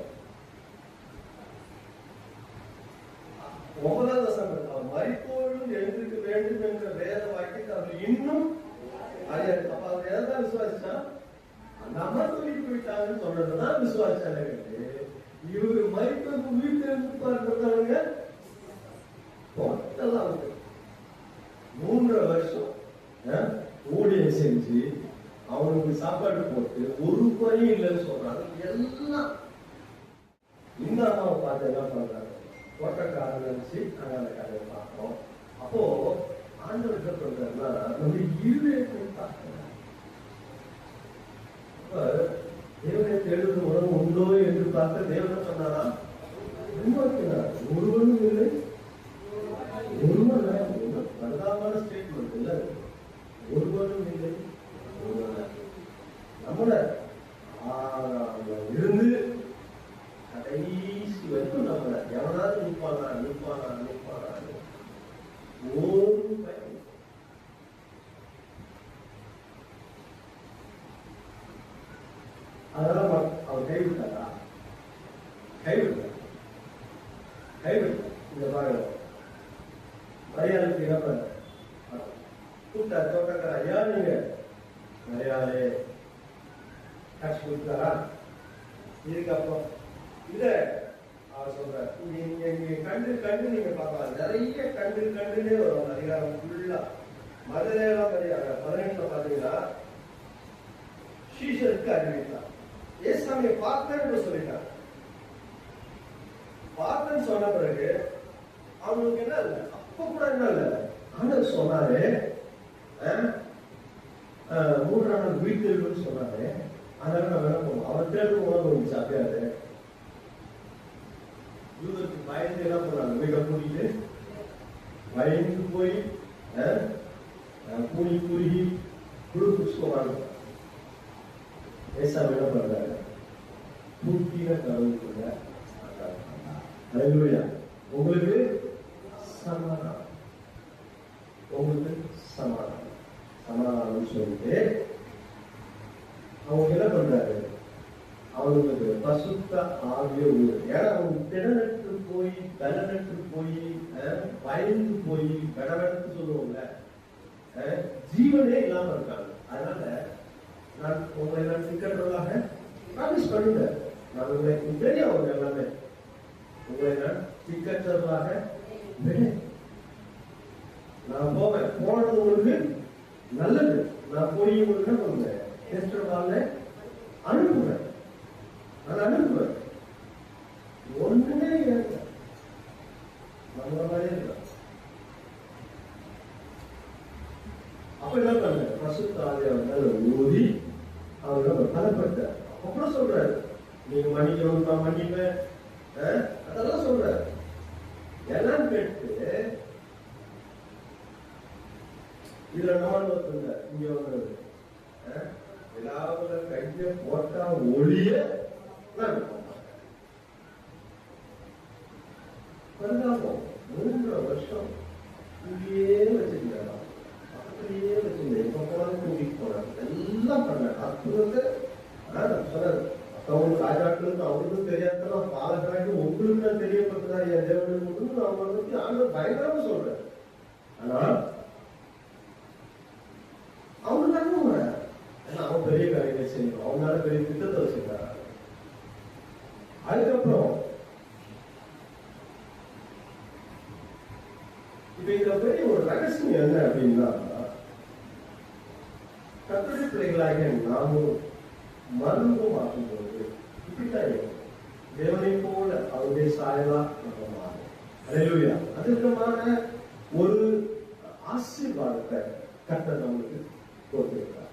S1: 9ஆம் வசனம், அவர் மரித்தோரும் எழுந்திருக்க வேண்டும் என்ற வேத வாக்கியத்தை அவர் இன்னும் அறியாது. அப்ப அவர் எதான் விசுவாசிச்சா? நம்ம தூக்கிட்டு போயிட்டாங்கன்னு சொல்றதுதான் விசுவாசாங்க. இவரு மரித்தோருக்கு உயிர் தெரிந்து பார்க்கிறவங்க டோட்டலா 3 வருஷம் ஊழியம் செஞ்சு அவனுக்கு சாப்பாடு போட்டு ஒரு குறையும் இல்லைன்னு சொல்றாங்க. எல்லாம் இந்த அம்மாவை பார்த்து என்ன பண்றாங்க, தோட்டக்காரன் நினைச்சு நாங்க அந்த கதையை பார்க்கிறோம். அப்போ ஆண்டவர் என்ன பண்றாருன்னா நம்ம இருதயத்தை பார்க்கிறார். தேவனை தேடுவது உணவு உண்டோ என்று பார்த்த தேவன் சொன்னாரா, உருவாக்கினார். ஒருவனும் இல்லை, பரிதாபமான ஸ்டேட்மெண்ட் இல்ல. ஒருவனும் இல்லை, நம்மள இருந்து கடைசி வரைக்கும் நம்மள எவனாவது நிற்பானா நிற்பானா நிற்பானா ஒரு பயம். அதெல்லாம் அவர் கைவிட்டாரா? கைவிட்டார். இந்த பாருங்க, மரியாதைக்கு என்ன பண்ண கூப்பிட்டா தோட்டக்கார, ஐயா நீங்க மரியாதை காட்சி கொடுத்தாரா? இதுக்கப்புறம் இத அவர் சொல்றாரு, நீங்க கண்டு நீங்க பார்க்கலாம். நிறைய கண்டுன்னே வரும் அதிகாரம் ஃபுல்லா. மதுரையெல்லாம் 18 பாத்தீங்கன்னா சீஷருக்கு அறிவித்தார். ஏசாமியை பார்த்தேன்னு சொல்லிட்டார். பார்த்தேன்னு சொன்ன பிறகு அவங்களுக்கு என்ன இல்லை, அப்ப கூட என்ன இல்லை, ஆண்டவர் சொன்னாரு 3ஆம் நாள் வீட்டு சொன்னாரு. அதனால நான் வேணா போவோம். அவர் தேர்வு உணவு இருந்துச்சு. அப்படியாது யூதருக்கு பயந்து என்ன பண்ணாங்க, மிக கூட்டிட்டு பயந்து போய் கூலி குறுகி குழு புஷ்பமாக ஏசாமி என்ன பண்றாரு, பூட்டின கடவுளுக்குள்ள உங்களுக்கு சமாதானம், உங்களுக்கு சமாதானம் சொல்லிட்டு அவங்க என்ன பண்றாரு, அவங்களுக்கு பசுத்த ஆவிய ஊர். ஏன்னா அவங்க திடனற்று போய் பலனற்று போய் பயந்து போய் கடவெடுத்து சொல்லுவாங்க, ஜீவனே இல்லாம இருக்காங்க. அதனால நான் உங்களை நான் திக்கற்றதாக ப்ராமிஸ் பண்ணுவேன். நான் உங்களுக்கு தெரியும் அவங்க எல்லாமே. உங்களை நான் திக்கற்றதாக விட நான் போவேன். போனது உங்களுக்கு நல்லது. நான் போய் உங்களுக்கு என்ன பண்ணுவேன், டெஸ்டர்வால அனுப்புவேன். நான் அனுப்புவேன். ஒண்ணுமே இல்லை, நம்மள மாதிரி இருக்க. அப்ப என்ன பண்ண பசுத்த ஆவியானவர் ஊதி அவர் பலப்பட்ட. அப்புறம் சொல்றாரு, நீங்க மன்னிக்கணும், நான் மன்னிப்பேன், அதெல்லாம் சொல்றாரு. எல்லாம் கேட்டு இதுல நம்ம இங்க வந்து எல்லாரோட கைய போட்டா ஒளிய பரிதாபம். 3 வருஷம் இங்கேயே வச்சிருந்தாரா, அப்படியே வச்சிருந்தேன். இப்ப போனாலும் கூட்டிட்டு போனாங்க, எல்லாம் பண்ணாங்க. அற்புதத்தை சொன்னாரு. அவங்க ராஜாக்களுக்கு அவங்களுக்கும் தெரியாதான் பாலக்காட்டு உங்களுக்கு நான் தெரியப்பட்டதா என் தேவனுக்கு அவங்க பத்தி ஆண்டு பயங்கரமா சொல்றேன். ஆனா அவங்க நம்புவாங்க. ஏன்னா அவன் பெரிய காரியத்தை செய்யணும், அவங்களால பெரிய திட்டத்தை வச்சிருக்காங்க. அதுக்கப்புறம் இப்ப இதுல பெரிய ஒரு ரகசியம் என்ன அப்படின்னா, கர்த்தருடைய பிள்ளைகளாகிய நாமும் மருந்தும் ஆகும்போது இப்படித்தான் இருக்கும். தேவனை போல அவருடைய சாயலா நம்ம மாறும். அல்லேலூயா. அதுக்கமான ஒரு ஆசீர்வாதத்தை கர்த்தர் நம்மளுக்கு கொடுத்திருக்கிறார்.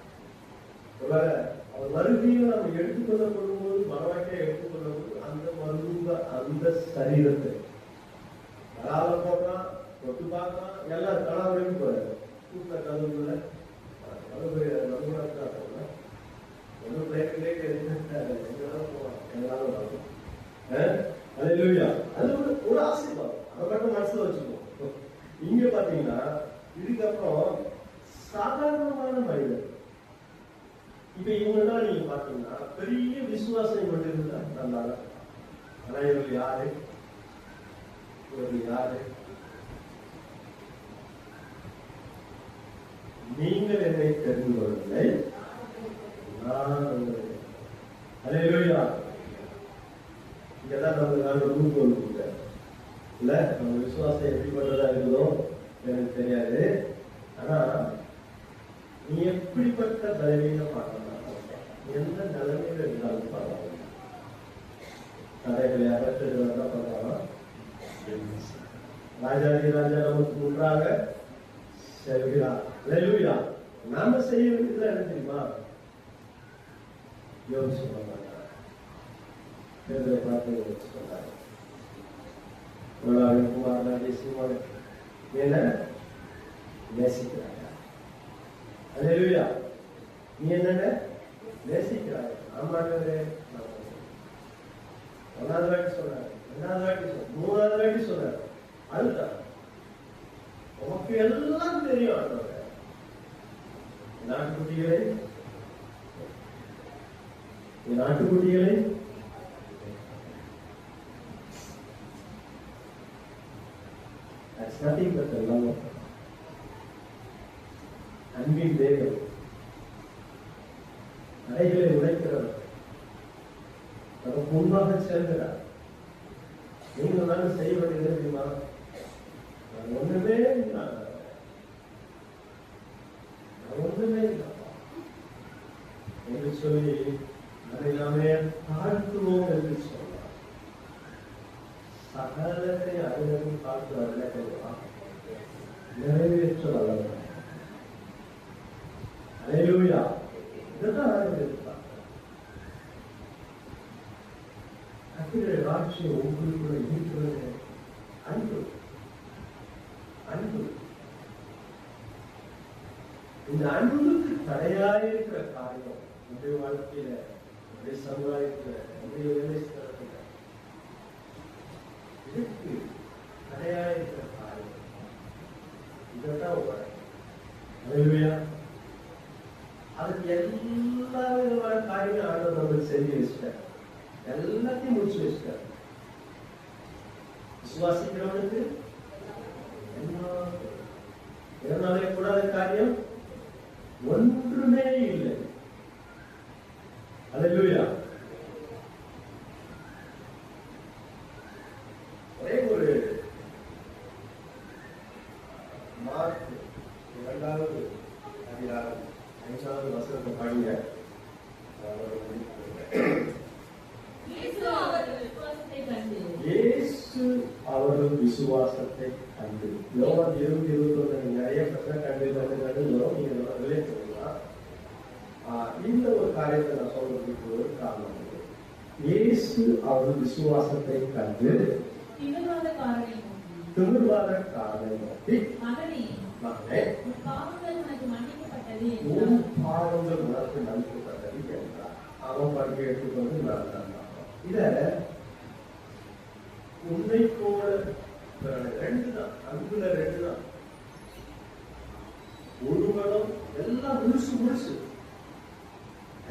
S1: அவர் வருகையை நம்ம எடுத்துக்கொள்ளப்படும் போது, மனவாட்டியை எடுத்துக்கொள்ளும் போது அந்த மருந்த அந்த சரீரத்தை கலால போடுறான், தொட்டு பார்க்கலாம், எல்லாம் கலாவரையும் போறாரு. கூட்ட கதவுல ஒன்னும் பிளேட் எங்களாலும் போகலாம், எங்களாலும் வரலாம். அது ஒரு ஆசீர்வாதம். அதை மட்டும் மனசுல வச்சுக்கோம். இங்க பாத்தீங்கன்னா இதுக்கப்புறம் சாதாரணமான மனிதர். இப்ப இவங்கதான் நீங்க பாத்தீங்கன்னா பெரிய விசுவாசம் மட்டும் இருந்தா நல்லா. ஆனா இவர்கள் யாரு, இவர்கள் யாரு? நீங்கள் என்னை தெரிந்து கொள்ளவில்லை, நான் உங்களை. அல்லேலூயா. இங்கதான் நம்ம ரூம் கொண்டு இல்ல, நம்ம விசுவாசம் எப்படி பண்றதா இருக்குதோ எனக்கு தெரியாது. ஆனா நீ எப்படிப்பட்ட பலவீன பார்க்கலாம், எந்த நிலைமையில இருந்தாலும் பார்க்கலாம். தடைகளை அகற்றுகிறதா பார்க்கலாம். ராஜாதி ராஜா நமக்கு முன்றாக செல்கிறார். அல்லேலூயா. நாம செய்ய வேண்டியதுல என்ன தெரியுமா? யோசிச்சு சொன்னாங்க, பார்த்து சொன்னாங்க, என்ன நேசிக்கிறாங்க. அல்லேலூயா. நீ என்ன நேசிக்கிறாங்க. ஆமாண்டவரே, 1வது வாட்டி சொன்னார், 2வது வாட்டி சொன்னார், 3வது வாட்டி சொன்னார். அதுதான் உனக்கு எல்லாம் தெரியும். ஆண்டவரே, நாட்டுக்குட்டிகளை நாட்டுக்குட்டிகளை nothing but the love of God. அன்பின் தேவன், அடைகளை உடைக்கிறவர், நமக்கு முன்பாக செல்கிறார். நீங்கள் நாங்கள் செய்ய வேண்டியது தெரியுமா? நான் ஒண்ணுமே இல்லை என்று சொல்லி அதை நாமே தாழ்த்துவோம் என்று சொன்னார். சகலத்தை அறிஞரும் பார்த்து நிறைவேற்ற வல்லவர். அல்லேலூயா. இதுதான் கர்த்தருடைய ராஜ்யம் உங்களுக்குள்ள இருக்கிறது. அன்பு, அன்பு. இந்த அன்புக்கு தடையாயிருக்கிற காரியம் உங்களுடைய வாழ்க்கையில, உங்களுடைய சமுதாயத்துல, உங்களுடைய வேலை ஸ்தலத்துல இதுக்கு தடையாயிருக்கிற காரியம் இதான் உங்களை. அல்லேலூயா. அதுக்கு எல்லா விதமான காரியங்களும் ஆண்டவர் நம்மளுக்கு செஞ்சு வச்சுட்டார். எல்லாத்தையும் முடிச்சு வச்சுட்டார். விசுவாசிக்கிறவனுக்கு என்ன கூடாத காரியம் ஒன்றுமே இல்லை. அல்லேலூயா. ஒரே ஒரு மார்க் 2வது அதிகாரம் 5வது வசனத்தை பாருங்க. இயேசு அவர்கள் விசுவாசத்தை கண்டு. யோவான் 20:21 நிறைய கண்டு ரிலேட் பண்ணலாம். இந்த ஒரு காரியத்தை நான் சொல்றதுக்கு ஒரு காரணம். இயேசு அவர்கள் விசுவாசத்தை கண்டு திமிர்வாதக்காரனை நோக்கி, மகனே, உன் பாவங்கள் உனக்கு மன்னிக்கப்பட்டது என்றார். அவன் படுக்கை எடுத்துக்கொண்டு நடந்தான். இத உன்னை போல 2 தான், அன்புல 2 தான். ஒரு மனம் எல்லாம் முழுசு முழுசு.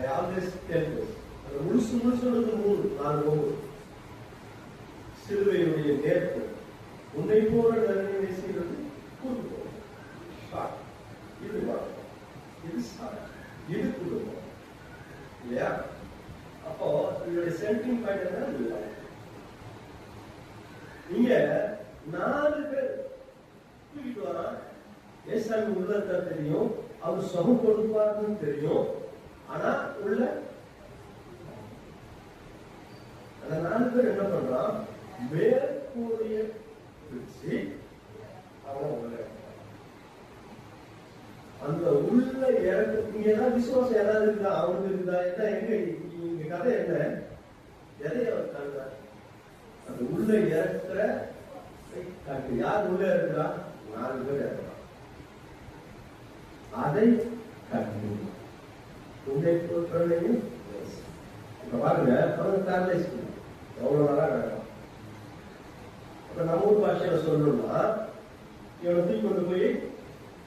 S1: I always tell this. அந்த முழுசு முழுசுன்றது 3-4 சிலுவையுடைய நேர்ப்பு. உன்னை போல நன்மை செய்வது குடும்பம். இது வரும், இது ஸ்டார்ட், இது குடும்பம் இல்லையா? அப்போ இதோட சென்டிங் பாயிண்ட் என்ன? இங்க 4 பேர் தூக்கிட்டு வரா. ஏசாமி உள்ளதா தெரியும், அவர் சுகம் கொடுப்பாருன்னு தெரியும். ஆனா உள்ள அந்த 4 பேர் என்ன பண்றான்? மேற்கூறிய பிடிச்சி அவன் உள்ள அந்த உள்ள இறக்கு. இங்க ஏதாவது விசுவாசம் ஏதாவது இருக்குதா? அவனுக்கு இருக்குதா? என்ன எங்க இங்க கதை என்ன? எதைய கருதா? அந்த உள்ள இறக்குற யார் உள்ள இருக்கிறா? 4 பேர் இருக்கிறான். அதை கண்டு உன்னை பொறுத்தவரையும் இப்ப பாருங்க, அவங்க பேரலைஸ் எவ்வளவு நாளா நடக்கும். இப்ப நம்ம ஊர் பாஷையில சொல்லணும்னா, இவனை தூக்கி கொண்டு போய்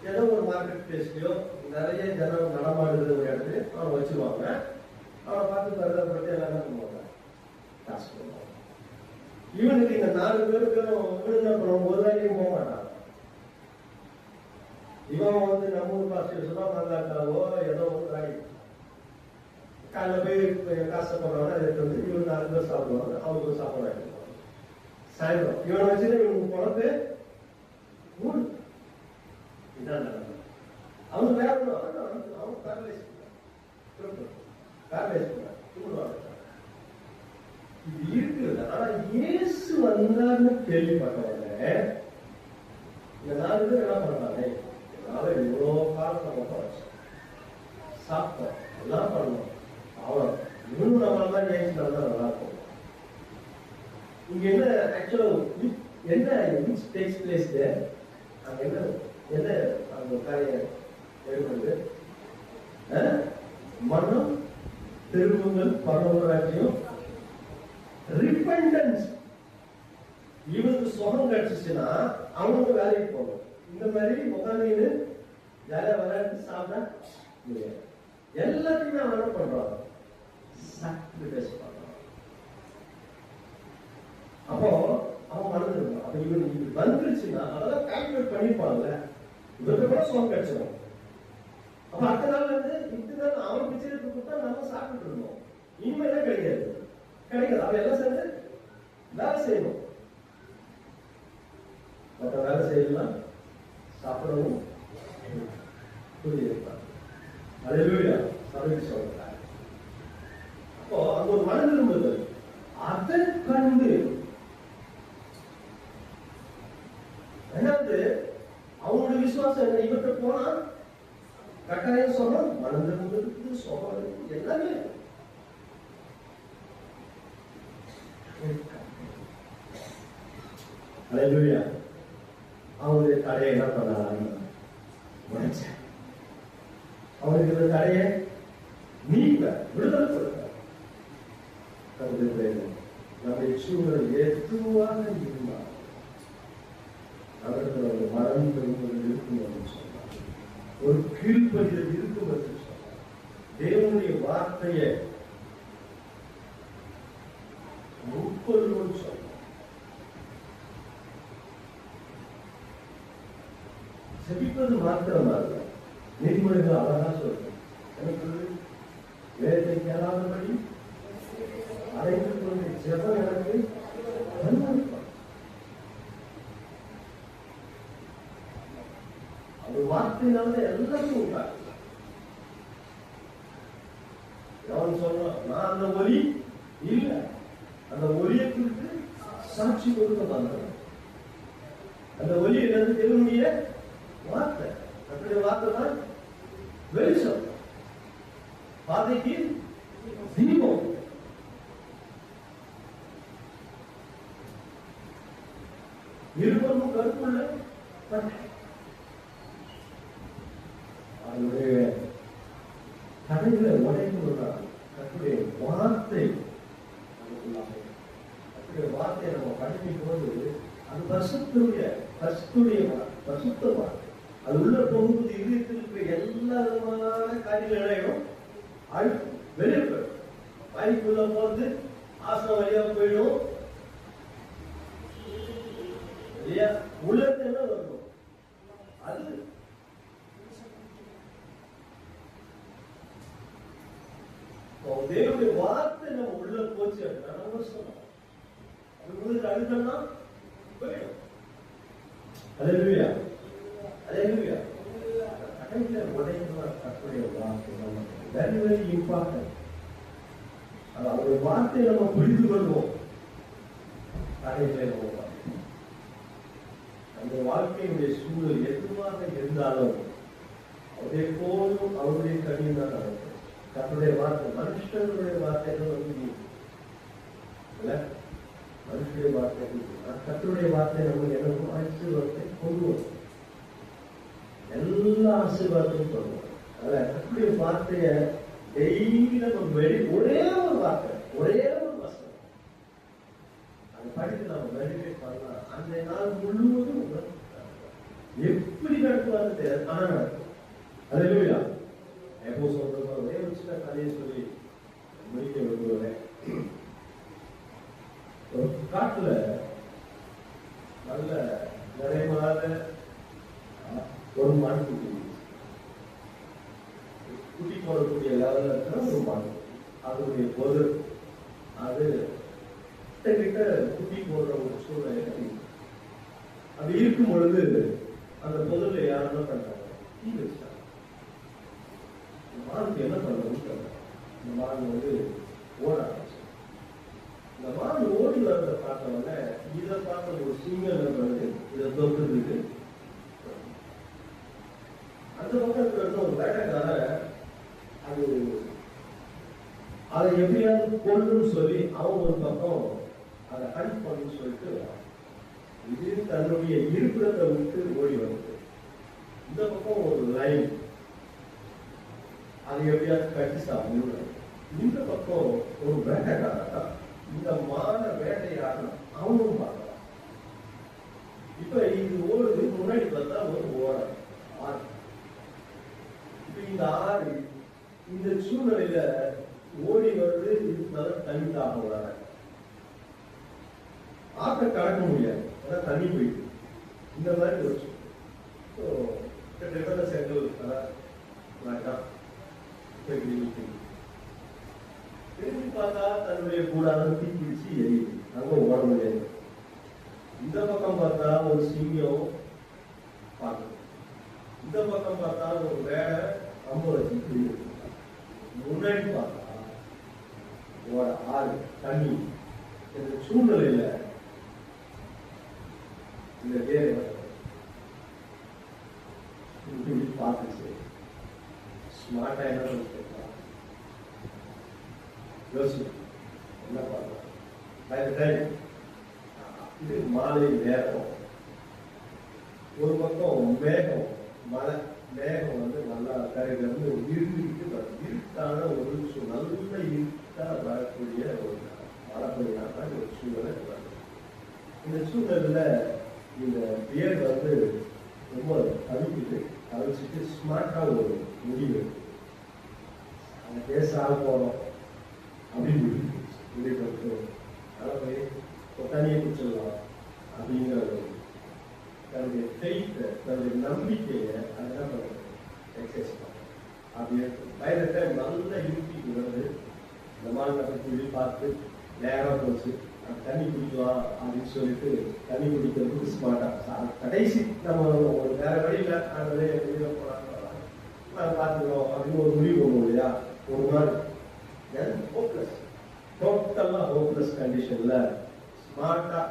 S1: ஏதோ ஒரு மார்க்கெட் பிளேஸ்லயோ நிறைய ஜனம் நடமாடுறது ஒரு இடத்துல அவனை வச்சிருவாங்க. அவனை பார்த்து பரிதாபப்படுத்தி எல்லாம் என்ன பண்ணுவாங்க? காசு பண்ணுவாங்க. இவனுக்கு இந்த 4 பேருக்கும் என்ன பண்ணுவோம்? ஒரு வேலையும் போக மாட்டான். இவன் வந்து நம்ம ஊர் பாஷையில சொன்னா மல்லாட்டாவோ ஏதோ ஒரு காய் காலைல போய் காசு பண்ணுவாங்க. அதுக்கு வந்து இவன் 4 பேர் சாப்பிடுவாங்க, அவங்களுக்கு சாப்பாடு வாங்கிடுவாங்க. சாயந்தரம் இவனை வச்சுன்னா இவனுக்கு குழந்தை 3 இதான் நடந்தது. அவனுக்கு வேற அவன் பேரலைஸ் இது இருக்கிறது. ஆனா இயேசு வந்தார்னு கேள்விப்பட்டவங்க இந்த 4 பேர் என்ன பண்றாங்க? என்னால இவ்வளவு காலம் நம்ம பழச்சோம், சாப்பிட்டோம், எல்லாம் பண்ணோம், அவ்வளோ இன்னும் நம்மளால ஏன் நடந்தா நல்லா இருக்கும். இங்க என்ன ஆக்சுவலா என்ன which takes place there? அங்க என்ன அந்த காரியம் ஏற்படுது? மனம் திரும்புங்கள் பரவராட்சியும் ரிப்பெண்டன்ஸ். இவனுக்கு சுகம் கிடைச்சிச்சுன்னா அவனுக்கு வேலைக்கு போகணும். இந்த மாதிரி உட்காந்து ஜாலியா விளையாட்டு சாப்பிட முடியாது. எல்லாத்தையுமே அவன் என்ன பண்றான்? சாக்ரிஃபைஸ் பண்றான். அப்போ அவன் மறந்துருக்கான். அப்ப இவன் வந்துருச்சுன்னா அதெல்லாம் கால்குலேட் பண்ணிருப்பான்ல, இவருக்கு கூட சுகம் கிடைச்சிடும். அப்ப அடுத்த நாள் வந்து இதுதான் அவன் பிச்சை கொடுத்தா நம்ம சாப்பிட்டு இருந்தோம். இனிமேதான் கிடைக்காது. அவன் எல்லாம் சேர்ந்து வேலை செய்யணும். மற்ற வேலை செய்யலாம், சாப்பிடவும் புரியிருப்பான். அல்லேலூயா. சபைக்கு சொல்றாங்க. அப்போ அங்க ஒரு மனம் இருந்தது. அதை கண்டு என்னது அவங்களுடைய விசுவாசம் என்ன? இவற்றை போனா கட்டாயம் சொன்ன மனம் இருந்தது, சொகம் எல்லாமே அல்லேலூயா. அவங்களுடைய தடையை என்ன பண்ணாங்க? அவனுக்கு இந்த தடையை நீங்க விடுதலை கொடுக்க நம்முடைய சூழல் எதுவாக இருந்தால் அவர்கள் ஒரு மரம் பெறுவது இருக்கும் என்று சொன்னார். ஒரு கீழ்ப்படிதல் இருக்கும் என்று சொன்னார். தேவனுடைய வார்த்தையை உட்கொள்ளணும்னு சொல்றோம். செபிப்பது மாத்திரமல்ல, நீதிமொழிகள் அழகா சொல்றேன், எனக்கு வேதத்தை கேளாதபடி அடைந்து கொண்டு ஜெபம் எனக்கு நன்மைப்படும். அது வார்த்தையினால எல்லாத்தையும் உண்டாகும். அவன் சொல்றான், நான் அந்த ஒலி இல்ல, அந்த ஒலியை குறித்து சாட்சி கொடுக்க வந்தேன். அந்த ஒலி என்னது? தேவனுடைய வார்த்தை. அப்படியே வார்த்தை தான் வெளிச்சம், பாதைக்கு தீபம். இருபதும் கருப்புள்ள அதனுடைய கடைகளை உடைக்கணும்னா கத்துடைய வார்த்தை, கத்துடைய வார்த்தையை நம்ம படிக்கும் போது அது பரிசுத்த வார்த்தை. அது உள்ள போகும்போது இதயத்தில் இருக்கிற எல்லா விதமான காரியங்களையும் வெளியே போயிடும். வாய்க்குள்ள போறது ஆசனம் வழியா போயிடும். இல்லையா? உள்ளத்துல என்ன வரும்? அது தேவனுடைய வார்த்தை நம்ம உள்ள போச்சு அப்படின்னா சொல்லலாம். அது உங்களுக்கு அழுத்தம்னா போயிடும். அல்லேலூயா, அல்லேலூயா. கடைசியில உடைக்கணும் கர்த்தருடைய வார்த்தை வெரி வெரி இம்பார்ட்டன்ட். அவருடைய வார்த்தையை நம்ம புரிந்து கொள்வோம். கடைசியில நம்ம அந்த வாழ்க்கையினுடைய சூழல் எதுவாக இருந்தாலும் அவருடைய போதும் அவருடைய கடினம் தான் நடக்கும். கர்த்தருடைய வார்த்தை, மனுஷனுடைய வார்த்தைகள் வந்து மனுஷனுடைய வார்த்தை, கர்த்தருடைய வார்த்தை நமக்கு என்ன ஆசீர்வாதத்தை கொண்டு வரும். எல்லா ஆசீர்வாதத்தையும் கொண்டு வரும். அதுல கர்த்தருடைய வார்த்தைய டெய்லி நம்ம ஒரே ஒரு வார்த்தை, ஒரே ஒரு வசனம் அதை படித்து நம்ம மெடிடேட் பண்ணலாம். அந்த நாள் முழுவதும் எப்படி நடத்துவாங்க தெரியாது, ஆனா நடக்கும். அல்லேலூயா. எப்போ சொல்றோம், ஒரே ஒரு சின்ன கதையை சொல்லி முடிக்க விரும்புகிறேன். ஒரு காட்டுல நல்ல நிறைவாத ஒரு மான்குட்டி, குட்டி போடக்கூடிய லெவலில் இருக்கிற ஒரு மான்குட்டி. அதனுடைய பொது அது கிட்ட குட்டி போடுற ஒரு சூழ்நிலை. அப்படி இருக்கும் பொழுது அந்த பொதுல யாரும் என்ன பண்றாங்க, தீ வச்சாங்க. மானுக்கு என்ன பண்றது? இந்த மான் வந்து ஓட ஆரம்பிச்சு. இந்த மான் ஓடி வர்றத பார்த்தவொடனே இதை பார்த்த ஒரு சிங்கம் என்ன பண்ணுது, இதை தோற்றுறதுக்கு அந்த பக்கத்துல இருந்த ஒரு வேட்டைக்கார அது அதை எப்படியாவது கொள்ளுன்னு சொல்லி அவன் ஒரு பக்கம் அதை ஹண்ட் பண்ணு சொல்லிட்டு இது தன்னுடைய இருப்பிடத்தை விட்டு ஓடி வருது. இந்த பக்கம் ஒரு லைன் அதை எப்படியாவது கட்டி சாப்பிடணும். இந்த பக்கம் ஒரு வேட்டைக்காரன் இந்த மான வேட்டையாடணும் அவனும் பார்க்கலாம். இப்ப இது ஓடுது, முன்னாடி பார்த்தா ஒரு ஆறு. இப்ப இந்த ஆறு இந்த சூழ்நிலையில ஓடி வருது, இதுக்கு மேல தண்ணி தாகம் வர ஆற்ற கடக்க முடியாது, ஏன்னா தண்ணி போயிட்டு இந்த மாதிரி வச்சு செங்கல் திரும்பி பார்த்தா தன்னுடைய கூடாரம் தீ பிடிச்சு எரியுது, அங்க ஓட முடியாது. இந்த பக்கம் பார்த்தா ஒரு சிங்கம் பார்க்கணும், இந்த பக்கம் பார்த்தா ஒரு வேலை அம்ப வச்சு பிடிக்கும். முன்னாடி பார்த்தா ஓட ஆறு தண்ணி. இந்த சூழ்நிலையில இந்த வேலை பார்த்துச்சு. ஸ்மார்ட்டா என்ன சொல்லிருக்கலாம், யோசிச்சு என்ன பார்க்கலாம். இது மாலை நேரம், ஒரு பக்கம் மேகம், மழை மேகம் வந்து நல்லா கரையில இருந்து இருந்துக்கிட்டு வருது. இருட்டான ஒரு நல்ல இருட்டா வரக்கூடிய ஒரு மழைப்பொழியான ஒரு சூழ்நிலை வருது. இந்த சூழ்நிலையில இந்த பியர் வந்து ரொம்ப தவிச்சிட்டு ஸ்மார்ட்டா ஒரு முடிவு அந்த பேச ஆக போறோம் அப்படின்னு முடிவு. நம்பிக்கையை அது என்ன பண்ணுறது, எக்ஸசைஸ் பண்ணுறது. அப்படி பயணத்தை நல்ல யூடிக்கு வந்து இந்த மாதிரி சொல்லி பார்த்து நேராக போச்சு. தண்ணி குடிக்கலாம் அப்படின்னு சொல்லிட்டு தண்ணி குடிக்கிறதுக்கு ஸ்மார்ட்டாக கடைசி நம்ம ஒரு வேற வழியில் அந்த வெளியே போனாங்க பார்த்துக்கிறோம் அப்படின்னு ஒரு முடிவு பண்ணுவோம் இல்லையா. ஒரு மாதிரி ஹோப்லெஸ், டோட்டலாக ஹோப்லெஸ் கண்டிஷனில் ஸ்மார்ட்டாக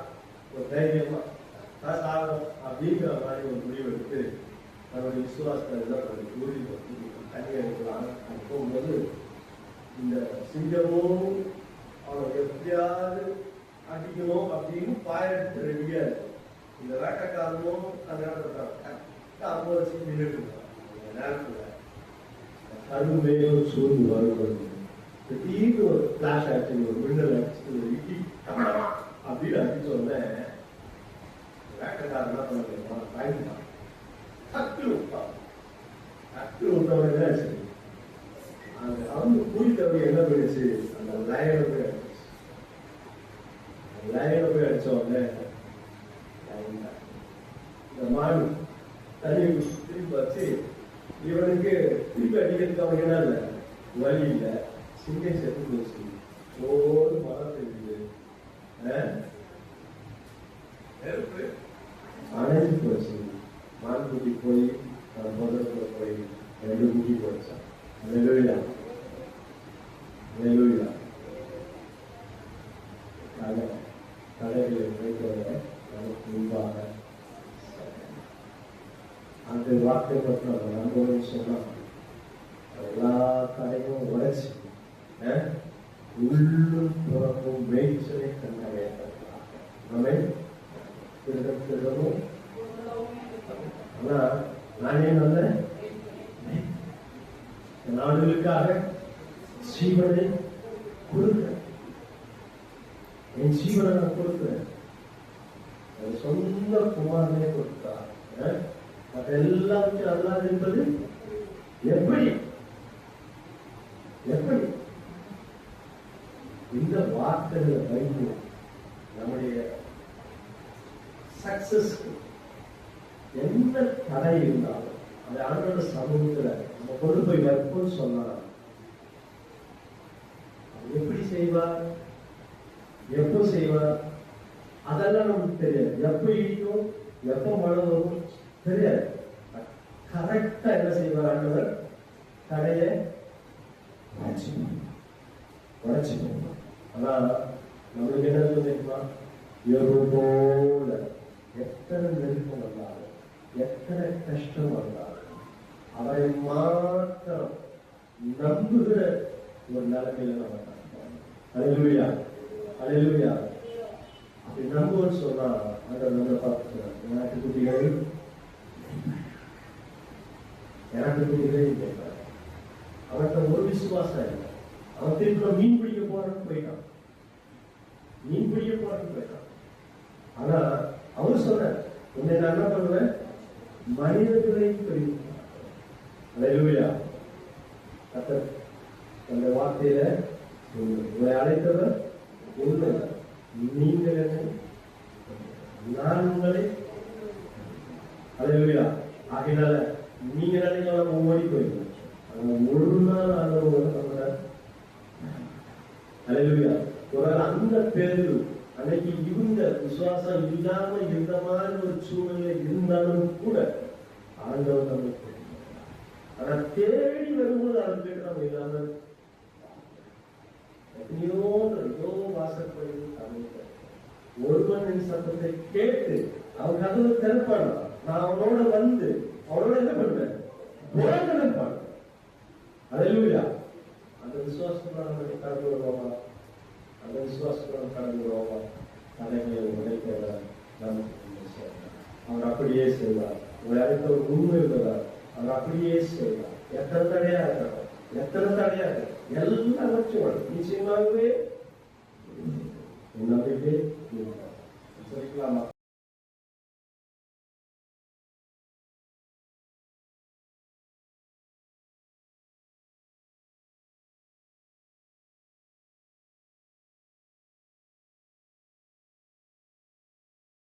S1: ஒரு தைரியமாக நான் சாகணும் அப்படிங்கிற மாதிரி ஒரு முடிவு எடுத்து நம்மளுடைய விசுவாசத்தை உறுதிப்படுத்தி தண்ணி எடுக்கலாம். அது போகும்போது இந்த சிங்கமும் அவனை எப்படியாவது அடிக்கணும் அப்படின்னு பாயெடுத்து ரெடியா இருக்கு. இந்த வேட்டைக்காரனும் அந்த நேரத்தில் நின்றுட்டு நேரத்தில் கருமையும் சூழ்ந்து வருவது திடீர்னு ஒரு பிளாஷ் ஆச்சு, ஒரு மின்னல் ஆச்சு, ஒரு இடி அப்படின்னு அடிச்சோடனே வேட்டைக்காரன் என்ன பண்ண தெரியுமா, பயந்துட்டான். டக்கு விட்டவனே சரி அந்த அவங்க கூலித்தவங்க என்ன பண்ணிச்சு, அந்த லயனை போய் அடிச்சு. லயனை போய் அடிச்ச உடனே இந்த மாடு தண்ணி திருப்பி வச்சு இவனுக்கு திருப்பி அடிக்கிறதுக்கு அவனுக்கு என்ன இல்லை, வழி இல்லை. சிங்கம் செத்து போச்சு, ஒரு மரம் தெரியுது, நெருப்பு அணைஞ்சு போச்சு. மான் குட்டி போய் முதல்ல போய் 2 குட்டி போச்சான். Hallelujah. Hallelujah. கடைகளை உழைத்தவரை நமக்கு முன்பாக அந்த வார்த்தை பற்றி நம்ம நம்பணும்னு சொன்னோம். எல்லா கடையும் உடைச்சு உள்ளும் புறமும் மேய்ச்சலை கண்டவை. நம்ம திருடமும் ஆனா நானே நல்ல நாடுகளுக்காக ஜீவனை கொடுக்கிறேன். என் ஜீவனை நான் கொடுக்கிறேன். என் சொந்த குமாரனே கொடுத்தார். அதெல்லாத்தையும் அல்லாது என்பது எப்படி எப்படி இந்த வார்த்தைகளை வைத்து நம்முடைய சக்சஸ்க்கு எந்த தடை இருந்தாலும் அந்த ஆண்டோட சமூகத்துல நம்ம கொண்டு போய் வைப்போம்னு சொன்னா எப்படி செய்வார், எப்போ செய்வார் அதெல்லாம் நமக்கு தெரியாது. எப்ப இடிக்கும், எப்ப மழை வரும் தெரியாது. கரெக்டா என்ன செய்வார் ஆண்டவர், தடையை உடைச்சு போவார். ஆனா நம்மளுக்கு என்ன தெரியுமா, போல எத்தனை நெருக்கம் வந்தாலும் எத்தனை கஷ்டம் வந்தாலும் அவரை மாத்திரம் நம்புகிற ஒரு நிலைமையில நம்ம அல்லேலூயா அல்லேலூயா. அப்படி நம்புவோன்னு சொன்னா அந்த நம்ம பார்த்து நாட்டுக்குட்டிகளை கேட்பார். அவர்கிட்ட ஒரு விசுவாசம் இல்லை. அவன் திரும்ப மீன் பிடிக்க போறான்னு போயிட்டான். ஆனா அவர் சொன்ன உன்னை நான் என்ன பண்ணுவேன், மனிதர்களை தெரியும். அல்லேலூயா. கர்த்தர் அந்த வார்த்தையில உங்களை அழைத்தவர் உண்மை. நீங்கள் என்ன, நான் உங்களை. அல்லேலூயா. ஆகையினால நீங்க நினைக்கலாம் ஓடி போயிருக்கோம். ஒரு நாள் ஆண்டவர். அல்லேலூயா. ஒரு அந்த பேரு அன்னைக்கு இருந்த விசுவாசம் இல்லாம இருந்த மாதிரி ஒரு சூழ்நிலை இருந்தாலும் கூட ஆண்டவர் நமக்கு ஆனா தேடி வரும்போது அதுக்கு நம்ம இல்லாம எத்தனையோ வாசப்படி ஒருவனின் சத்தத்தை கேட்டு அவன் கதவை திறப்பான். நான் அவனோட வந்து அவனோட என்ன பண்ணுவேன், நினைப்பான். அல்லேலூயா. அந்த விசுவாசத்துல நம்ம கடந்து வருவோமா, அந்த விசுவாசத்தோட கடந்து வருவோமா, தலைமையை உடைக்கிறவர் நமக்கு அவர் அப்படியே செய்வார். உங்களை அழைத்த ஒரு உண்மை இருக்கிறார், அவர் அப்படியே செய்வார். எத்தனை தடையா இருக்கிறார், எத்தனை தடையா இருக்கு, எல்லாவற்றும் நிச்சயமாகவே நம்பிக்கை சொல்லிக்கலாமா?